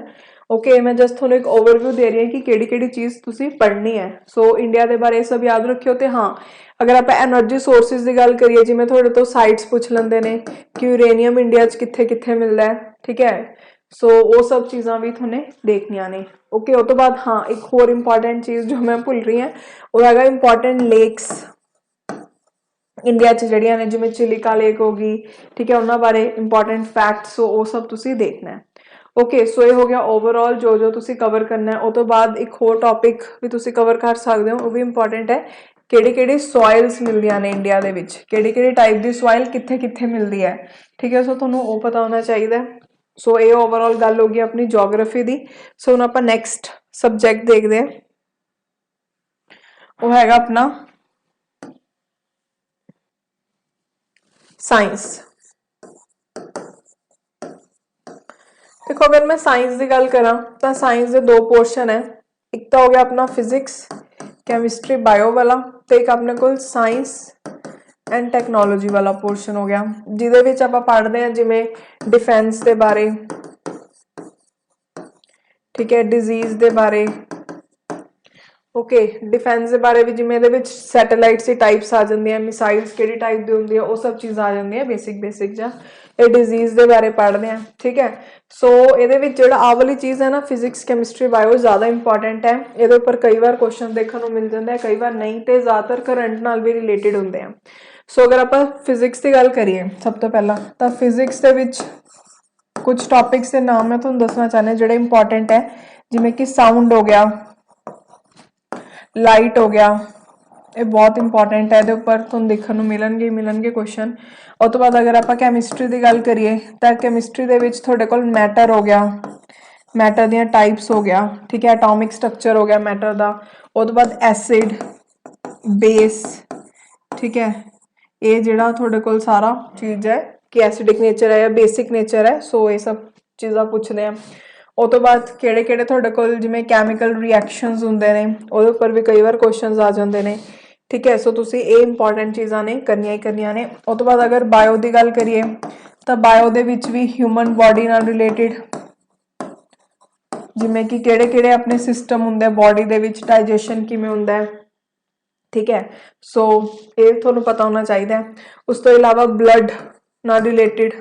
ਓਕੇ, ਮੈਂ ਜਸਟ ਤੁਹਾਨੂੰ ਇੱਕ ਓਵਰਵਿਊ ਦੇ ਰਹੀ ਹਾਂ ਕਿ ਕਿਹੜੀ ਕਿਹੜੀ ਚੀਜ਼ ਤੁਸੀਂ ਪੜ੍ਹਨੀ ਹੈ। ਸੋ ਇੰਡੀਆ ਦੇ ਬਾਰੇ ਇਹ ਸਭ ਯਾਦ ਰੱਖਿਓ। ਤੇ ਹਾਂ, ਅਗਰ ਆਪਾਂ ਐਨਰਜੀ ਸੋਰਸਿਸ ਦੀ ਗੱਲ ਕਰੀਏ, ਜਿਵੇਂ ਤੁਹਾਡੇ ਤੋਂ ਸਾਈਟਸ ਪੁੱਛ ਲੈਂਦੇ ਨੇ ਕਿ ਯੂਰੇਨੀਅਮ ਇੰਡੀਆ 'ਚ ਕਿੱਥੇ ਕਿੱਥੇ ਮਿਲਦਾ ਹੈ, ਠੀਕ ਹੈ। ਸੋ ਉਹ ਸਭ ਚੀਜ਼ਾਂ ਵੀ ਤੁਹਾਨੂੰ ਦੇਖਣੀਆਂ ਨੇ। ਓਕੇ, ਉਹ ਤੋਂ ਬਾਅਦ ਹਾਂ, ਇੱਕ ਹੋਰ ਇੰਪੋਰਟੈਂਟ ਚੀਜ਼ ਜੋ ਮੈਂ ਭੁੱਲ ਰਹੀ ਹਾਂ, ਉਹ ਹੈਗਾ ਇੰਪੋਰਟੈਂਟ ਲੇਕਸ ਇੰਡੀਆ 'ਚ ਜਿਹੜੀਆਂ ਨੇ, ਜਿਵੇਂ ਚਿਲਿਕਾ ਲੇਕ ਹੋ ਗਈ, ਠੀਕ ਹੈ, ਉਹਨਾਂ ਬਾਰੇ ਇੰਪੋਰਟੈਂਟ ਫੈਕਟਸ, ਸੋ ਉਹ ਸਭ ਤੁਸੀਂ ਦੇਖਣਾ ਹੈ। ਓਕੇ, ਸੋ ਇਹ ਹੋ ਗਿਆ ਓਵਰਆਲ ਜੋ ਤੁਸੀਂ ਕਵਰ ਕਰਨਾ ਹੈ। ਉਹ ਤੋਂ ਬਾਅਦ ਇੱਕ ਹੋਰ ਟੌਪਿਕ ਵੀ ਤੁਸੀਂ ਕਵਰ ਕਰ ਸਕਦੇ ਹੋ, ਉਹ ਵੀ ਇੰਪੋਰਟੈਂਟ ਹੈ, ਕਿਹੜੀ ਕਿਹੜੀ ਸੋਇਲਸ ਮਿਲਦੀਆਂ ਨੇ ਇੰਡੀਆ ਦੇ ਵਿੱਚ, ਕਿਹੜੀ ਕਿਹੜੀ ਟਾਈਪ ਦੀ ਸੋਇਲ ਕਿੱਥੇ ਕਿੱਥੇ ਮਿਲਦੀ ਹੈ, ਠੀਕ ਹੈ। ਸੋ ਤੁਹਾਨੂੰ ਉਹ ਪਤਾ ਹੋਣਾ ਚਾਹੀਦਾ। ਸੋ ਇਹ ਓਵਰਆਲ ਗੱਲ ਹੋ ਗਈ ਆਪਣੀ ਜੋਗ੍ਰਾਫੀ ਦੀ। ਸੋ ਹੁਣ ਆਪਾਂ ਨੈਕਸਟ ਸਬਜੈਕਟ ਦੇਖਦੇ ਹਾਂ, ਉਹ ਹੈਗਾ ਆਪਣਾ ਸਾਇੰਸ। ਦੇਖੋ, ਅਗਰ ਮੈਂ ਸਾਇੰਸ ਦੀ ਗੱਲ ਕਰਾਂ ਤਾਂ ਸਾਇੰਸ ਦੇ ਦੋ ਪੋਰਸ਼ਨ ਹੈ। ਇੱਕ ਤਾਂ ਹੋ ਗਿਆ ਆਪਣਾ ਫਿਜ਼ਿਕਸ, ਕੈਮਿਸਟਰੀ, ਬਾਇਓ ਵਾਲਾ, ਤੇ ਇੱਕ ਆਪਣੇ ਕੋਲ ਸਾਇੰਸ ਐਂਡ ਟੈਕਨੋਲੋਜੀ ਵਾਲਾ ਪੋਰਸ਼ਨ ਹੋ ਗਿਆ, ਜਿਹਦੇ ਵਿੱਚ ਆਪਾਂ ਪੜ੍ਹਦੇ ਹਾਂ ਜਿਵੇਂ ਡਿਫੈਂਸ ਦੇ ਬਾਰੇ, ਠੀਕ ਹੈ, ਡਿਜ਼ੀਜ਼ ਦੇ ਬਾਰੇ। ਓਕੇ, ਡਿਫੈਂਸ ਦੇ ਬਾਰੇ ਵੀ, ਜਿਵੇਂ ਇਹਦੇ ਵਿੱਚ ਸੈਟੇਲਾਈਟਸ ਦੀ ਟਾਈਪਸ ਆ ਜਾਂਦੀਆਂ, ਮਿਸਾਈਲਸ ਕਿਹੜੀ ਟਾਈਪ ਦੀ ਹੁੰਦੀ ਹੈ, ਉਹ ਸਭ ਚੀਜ਼ਾਂ ਆ ਜਾਂਦੀਆਂ ਬੇਸਿਕ ਜਾਂ। ਇਹ ਡਿਜ਼ੀਜ਼ ਦੇ ਬਾਰੇ ਪੜ੍ਹਦੇ ਆ, ਠੀਕ ਹੈ। ਸੋ ਇਹਦੇ ਵਿੱਚ ਜਿਹੜਾ ਆਹ ਵਾਲੀ ਚੀਜ਼ ਹੈ ਨਾ, ਫਿਜ਼ਿਕਸ, ਕੈਮਿਸਟਰੀ, ਬਾਇਓ, ਜ਼ਿਆਦਾ ਇੰਪੋਰਟੈਂਟ ਹੈ। ਇਹਦੇ ਉੱਪਰ ਕਈ ਵਾਰ ਕੁਐਸਚਨ ਦੇਖਣ ਨੂੰ ਮਿਲ ਜਾਂਦਾ ਹੈ, ਕਈ ਵਾਰ ਨਹੀਂ, ਤੇ ਜ਼ਿਆਦਾਤਰ ਕਰੰਟ ਨਾਲ ਵੀ ਰਿਲੇਟਿਡ ਹੁੰਦੇ ਆ। ਸੋ ਅਗਰ ਆਪਾਂ ਫਿਜ਼ਿਕਸ ਦੀ ਗੱਲ ਕਰੀਏ ਸਭ ਤੋਂ ਪਹਿਲਾਂ, ਤਾਂ ਫਿਜ਼ਿਕਸ ਦੇ ਵਿੱਚ ਕੁਝ ਟੌਪਿਕਸ ਦੇ ਨਾਮ ਮੈਂ ਤੁਹਾਨੂੰ ਦੱਸਣਾ ਚਾਹੁੰਦੀ ਜਿਹੜੇ ਇੰਪੋਰਟੈਂਟ ਹੈ, ਜਿਵੇਂ ਕਿ ਸਾਊਂਡ ਹੋ ਗਿਆ, ਲਾਈਟ ਹੋ ਗਿਆ, ਇਹ ਬਹੁਤ ਇੰਪੋਰਟੈਂਟ ਹੈ, ਇਹਦੇ ਉੱਪਰ ਤੁਹਾਨੂੰ ਦੇਖਣ ਨੂੰ ਮਿਲਣਗੇ ਕੁਐਸਚਨ। ਉਹ ਤੋਂ ਬਾਅਦ ਅਗਰ ਆਪਾਂ ਕੈਮਿਸਟਰੀ ਦੀ ਗੱਲ ਕਰੀਏ, ਤਾਂ ਕੈਮਿਸਟਰੀ ਦੇ ਵਿੱਚ ਤੁਹਾਡੇ ਕੋਲ ਮੈਟਰ ਹੋ ਗਿਆ, ਮੈਟਰ ਦੀਆਂ ਟਾਈਪਸ ਹੋ ਗਿਆ, ਠੀਕ ਹੈ, ਐਟੋਮਿਕ ਸਟਰਕਚਰ ਹੋ ਗਿਆ ਮੈਟਰ ਦਾ। ਉਹ ਤੋਂ ਬਾਅਦ ਐਸਿਡ, ਬੇਸ, ਠੀਕ ਹੈ, ਇਹ ਜਿਹੜਾ ਤੁਹਾਡੇ ਕੋਲ ਸਾਰਾ ਚੀਜ਼ ਹੈ ਕਿ ਐਸਿਡਿਕ ਨੇਚਰ ਹੈ ਜਾਂ ਬੇਸਿਕ ਨੇਚਰ ਹੈ। ਸੋ ਇਹ ਸਭ ਚੀਜ਼ਾਂ ਪੁੱਛਦੇ ਆ। ਉਹ ਤੋਂ ਬਾਅਦ ਕਿਹੜੇ ਕਿਹੜੇ ਤੁਹਾਡੇ ਕੋਲ ਜਿਵੇਂ ਕੈਮੀਕਲ ਰਿਐਕਸ਼ਨਸ ਹੁੰਦੇ ਨੇ, ਉਹਦੇ ਉੱਪਰ ਵੀ ਕਈ ਵਾਰ ਕੁਐਸਚਨਸ ਆ ਜਾਂਦੇ ਨੇ, ਠੀਕ ਹੈ। ਸੋ ਤੁਸੀਂ ਇਹ ਇੰਪੋਰਟੈਂਟ ਚੀਜ਼ਾਂ ਨੇ, ਕਰਨੀਆਂ ਹੀ ਕਰਨੀਆਂ ਨੇ। ਉਹ ਤੋਂ ਬਾਅਦ ਅਗਰ ਬਾਇਓ ਦੀ ਗੱਲ ਕਰੀਏ, ਤਾਂ ਬਾਇਓ ਦੇ ਵਿੱਚ ਵੀ ਹਿਊਮਨ ਬੋਡੀ ਨਾਲ ਰਿਲੇਟਿਡ, ਜਿਵੇਂ ਕਿ ਕਿਹੜੇ ਕਿਹੜੇ ਆਪਣੇ ਸਿਸਟਮ ਹੁੰਦੇ ਆ ਬੋਡੀ ਦੇ ਵਿੱਚ, ਡਾਈਜੈਸ਼ਨ ਕਿਵੇਂ ਹੁੰਦਾ ਹੈ, ਠੀਕ ਹੈ। ਸੋ ਇਹ ਤੁਹਾਨੂੰ ਪਤਾ ਹੋਣਾ ਚਾਹੀਦਾ ਹੈ। ਉਸ ਤੋਂ ਇਲਾਵਾ ਬਲੱਡ ਨਾਲ ਰਿਲੇਟਿਡ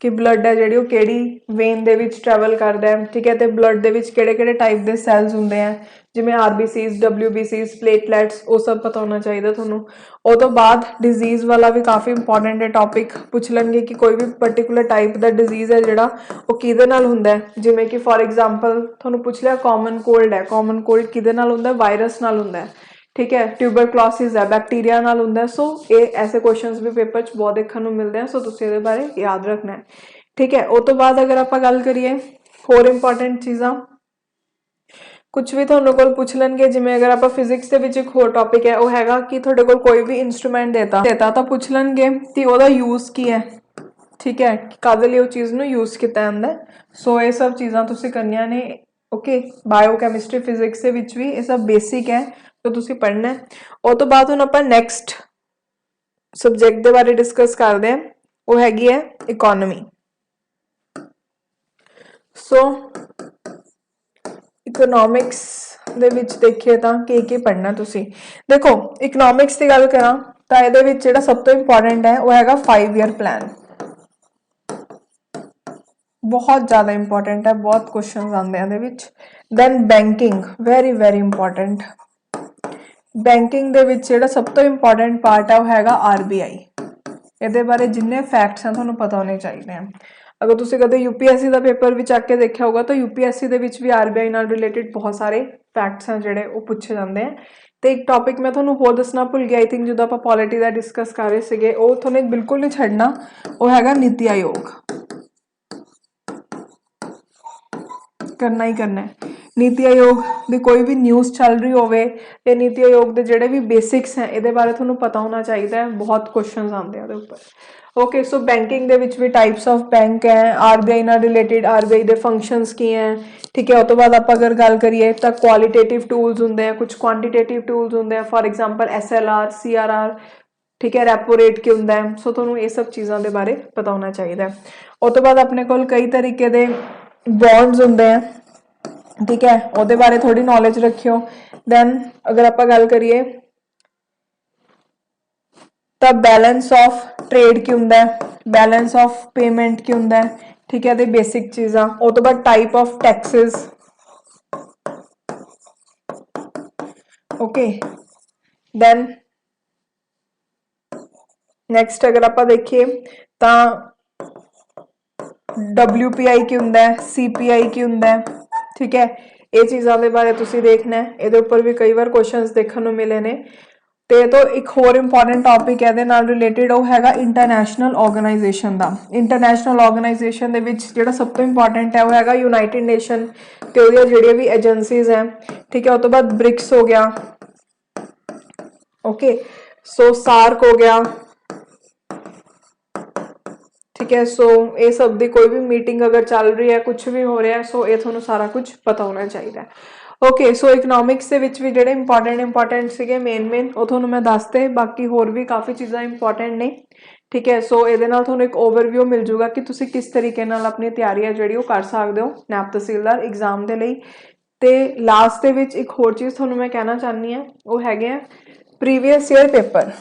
कि ब्लड है ਜਿਹੜੀ ਉਹ ਕਿਹੜੀ ਵੇਨ ਦੇ ਵਿੱਚ ਟਰੈਵਲ ਕਰਦਾ ਹੈ, ਠੀਕ ਹੈ, ਤੇ ਬਲੱਡ ਦੇ ਵਿੱਚ ਕਿਹੜੇ-ਕਿਹੜੇ ਟਾਈਪ ਦੇ ਸੈਲਸ ਹੁੰਦੇ ਆ, ਜਿਵੇਂ ਆਰਬੀਸੀਜ਼, ਡਬਲਿਊਬੀਸੀਜ਼, ਪਲੇਟਲੈਟਸ, ਉਹ ਸਭ ਪਤਾ ਹੋਣਾ ਚਾਹੀਦਾ ਤੁਹਾਨੂੰ। ਉਹ ਤੋਂ ਬਾਅਦ ਡਿਜ਼ੀਜ਼ ਵਾਲਾ ਵੀ ਕਾਫੀ ਇੰਪੋਰਟੈਂਟ ਹੈ ਟੌਪਿਕ, ਪੁੱਛ ਲੈਣਗੇ ਕਿ ਕੋਈ ਵੀ ਪਰਟੀਕੂਲਰ ਟਾਈਪ ਦਾ ਡਿਜ਼ੀਜ਼ ਹੈ ਜਿਹੜਾ ਉਹ ਕਿਹਦੇ ਨਾਲ ਹੁੰਦਾ ਹੈ, ਜਿਵੇਂ ਕਿ ਫੋਰ ਐਗਜ਼ਾਮਪਲ ਤੁਹਾਨੂੰ ਪੁੱਛ ਲਿਆ ਕਾਮਨ ਕੋਲਡ ਹੈ, ਕਾਮਨ ਕੋਲਡ ਕਿਹਦੇ ਨਾਲ ਹੁੰਦਾ, ਵਾਇਰਸ ਨਾਲ ਹੁੰਦਾ ਹੈ, ठीक है, ट्यूबरक्लोसिस है बैक्टीरिया नाल हुंदा है। सो ये ऐसे क्वेश्चंस भी पेपर च बहुत देखने को मिलते हैं, सो तुसीं इहदे बारे याद रखना है, ठीक है। उस तो बाद अगर आप गल करिए होर इंपॉर्टेंट चीज़ां कुछ भी तुहानूं कोल पुछ लैणगे, जिवें अगर आप फिजिक्स दे विच एक होर टॉपिक है वो हैगा कि तुहाडे कोल कोई भी इंस्ट्रूमेंट देता तो पुछ लैणगे कि ओहदा यूज़ की है, ठीक है, काहदे लई उस चीज़ नूं यूज़ किया जांदा है। सो ये सब चीज़ां तुसीं करनियां ने, ओके। बायोकैमिस्ट्री फिजिक्स दे विच भी ये सब बेसिक है तो तुसीं पढ़ना है। और तो बाद हुण आपां नैक्सट सबजैक्ट के बारे डिस्कस करते हैं, वो हैगी है इकोनॉमी। सो इकोनॉमिक्स दे विच देखिए तो की पढ़ना तुसीं, देखो इकोनॉमिक्स की गल करा तो ये जिहड़ा सब तो इंपॉर्टेंट है वो हैगा 5 ईयर प्लान, बहुत ज़्यादा इंपॉर्टेंट है, बहुत क्वेश्चन आते हैं ये। Then banking very very important, banking दे विच जिहड़ा सब तो इंपॉर्टेंट पार्ट है वो हैगा आरबीआई। ये बारे जिन्ने फैक्ट्स हैं तुहानूं पता होने चाहिए हैं। अगर तुसीं कदे यूपीएससी का पेपर भी चक के देखा होगा तो यूपीएससी दे विच भी आरबीआई नाल रिलेटेड बहुत सारे फैक्ट्स हैं जिहड़े वो पूछे जाते हैं। तो एक टॉपिक मैं तुहानूं होर दसना भुल गया, आई थिंक जो आपां पॉलिटी का डिस्कस कर रहे सीगे, वो तुहानूं बिल्कुल नहीं छड्डना, वो हैगा नीति आयोग, करना ही करना है। नीति आयोग की कोई भी न्यूज़ चल रही होवे ते नीति आयोग के जिहड़े भी बेसिक्स हैं ये बारे तुहानूं पता होना चाहिए, बहुत क्वेश्चन आते हैं ये उपर। ओके, सो बैंकिंग दे विच भी टाइप्स ऑफ बैंक हैं, आरबीआई नाल रिलेटेड आरबीआई के फंक्शनस की हैं, ठीक है। उस तो बाद आप अगर गल करिए तो क्वालिटेटिव टूल्स होंगे हैं, कुछ क्वांटिटेटिव टूल्स होंगे हैं, फॉर एग्जाम्पल SLR, CRR, ठीक है, रेपो रेट की होंगे है। सो तुहानूं ये सब चीज़ों के बारे पता होना चाहिए। उस तो बाद अपने कोल कई तरीके के बॉन्ड्स होंगे हैं, ठीक है, वो बारे थोड़ी नॉलेज रखियो। दैन अगर आप गल करिए तो बैलेंस ऑफ ट्रेड की होंगे, बैलेंस ऑफ पेमेंट की होंगे, ठीक है, तो बेसिक चीज़ा। उस तो बाद type of taxes, okay. Then next अगर आप देखिए तो WPI की होंगे, CPI की होंगे, ठीक है, ये चीज़ों के बारे तुसीं देखना है। ये उपर भी कई बार क्वेश्चंस देखने को मिले ने। तो एक होर इंपॉर्टेंट टॉपिक है रिलेटेड वो हैगा इंटरनेशनल ऑर्गेनाइजेशन का। इंटरनेशनल ऑर्गेनाइजेशन दे विच जिहड़ा सब तो इंपॉर्टेंट है वो हैगा यूनाइटेड नेशन ते उहदियां जिहड़ियां भी एजेंसीज हैं, ठीक है। उस तो बाद ब्रिक्स हो गया, ओके, सो सार्क हो गया, ठीक है। सो ये सब की कोई भी मीटिंग अगर चल रही है, कुछ भी हो रहा है, सो ये थोड़ा सारा कुछ पता होना चाहिए। ओके, सो इकनॉमिक्स के भी जोड़े इंपॉर्टेंट से मेन वो थोड़ा मैं दसते, बाकी होर भी काफ़ी चीज़ा इंपॉर्टेंट ने, ठीक है। सो ये थोड़ा एक ओवरव्यू मिल जूगा कि तुम किस तरीके अपनी तैयारी है जी कर सकते हो नैब तहसीलदार एग्जाम के लिए। तो लास्ट के एक होर चीज़ थोड़ा मैं कहना चाहनी है वो है प्रीवियस ईयर पेपर।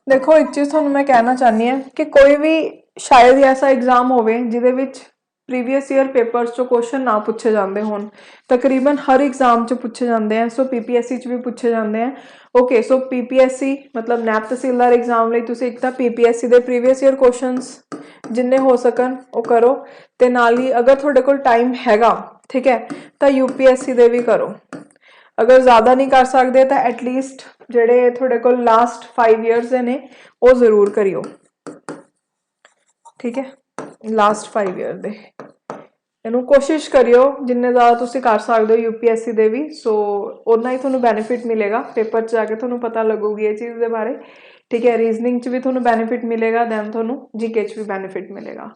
देखो एक चीज़ थोड़ा मैं कहना चाहनी है कि कोई भी शायद ही ऐसा एग्जाम होवे जिहदे विच प्रीवियस ईयर पेपर्स चो क्वेश्चन ना पूछे जाते होन। तकरीबन हर एग्जाम च पूछे जाते हैं, सो PPSC च भी पूछे जाते हैं। ओके, सो PPSC मतलब नैब तहसीलदार एग्जाम लई तुसीं एक तां PPSC दे प्रीवियस ईयर क्वेश्चनस जिन्ने हो सकन वो करो, ते नाल ही अगर तुहाडे कोल टाइम हैगा, ठीक है, तो UPSC दे भी करो। अगर ज़्यादा नहीं कर सकते तो एटलीस्ट जेडे थोड़े को लास्ट 5 ईयर्स ने वो जरूर करियो, ठीक है, लास्ट 5 ईयर दे इनू कोशिश करियो जिन्ने ज़्यादा तुसी कर सकते हो UPSC दे भी। सो उन्ना ही थोड़ा बेनीफिट मिलेगा, पेपर जाके थोड़ा पता लगूगी ये चीज़ के बारे, ठीक है। रीजनिंग च भी थोड़ा बेनीफिट मिलेगा, दैन थोड़ा GK च भी बेनीफिट मिलेगा।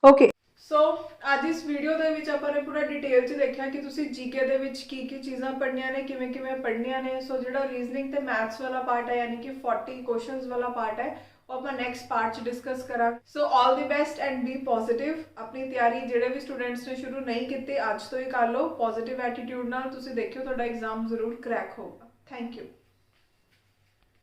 ओके, सो आज इस वीडियो दे विच आपां ने पूरा डिटेल च देखा कि तुसी GK दे विच की चीज़ां पढ़नियां ने, किवें किवें पढ़नियां ने। सो जिहड़ा रीजनिंग ते मैथ्स वाला पार्ट है यानी कि 40 क्वेश्चंस वाला पार्ट है वो अपना नेक्स्ट पार्ट च डिस्कस करा। So all the best and be positive. अपनी तैयारी जिहड़े भी स्टूडेंट्स ने शुरू नहीं की अज तो ही कर लो, पॉजिटिव एटीट्यूड नाल तुसी देखियो तुहाडा एग्जाम जरूर क्रैक होगा। Thank you.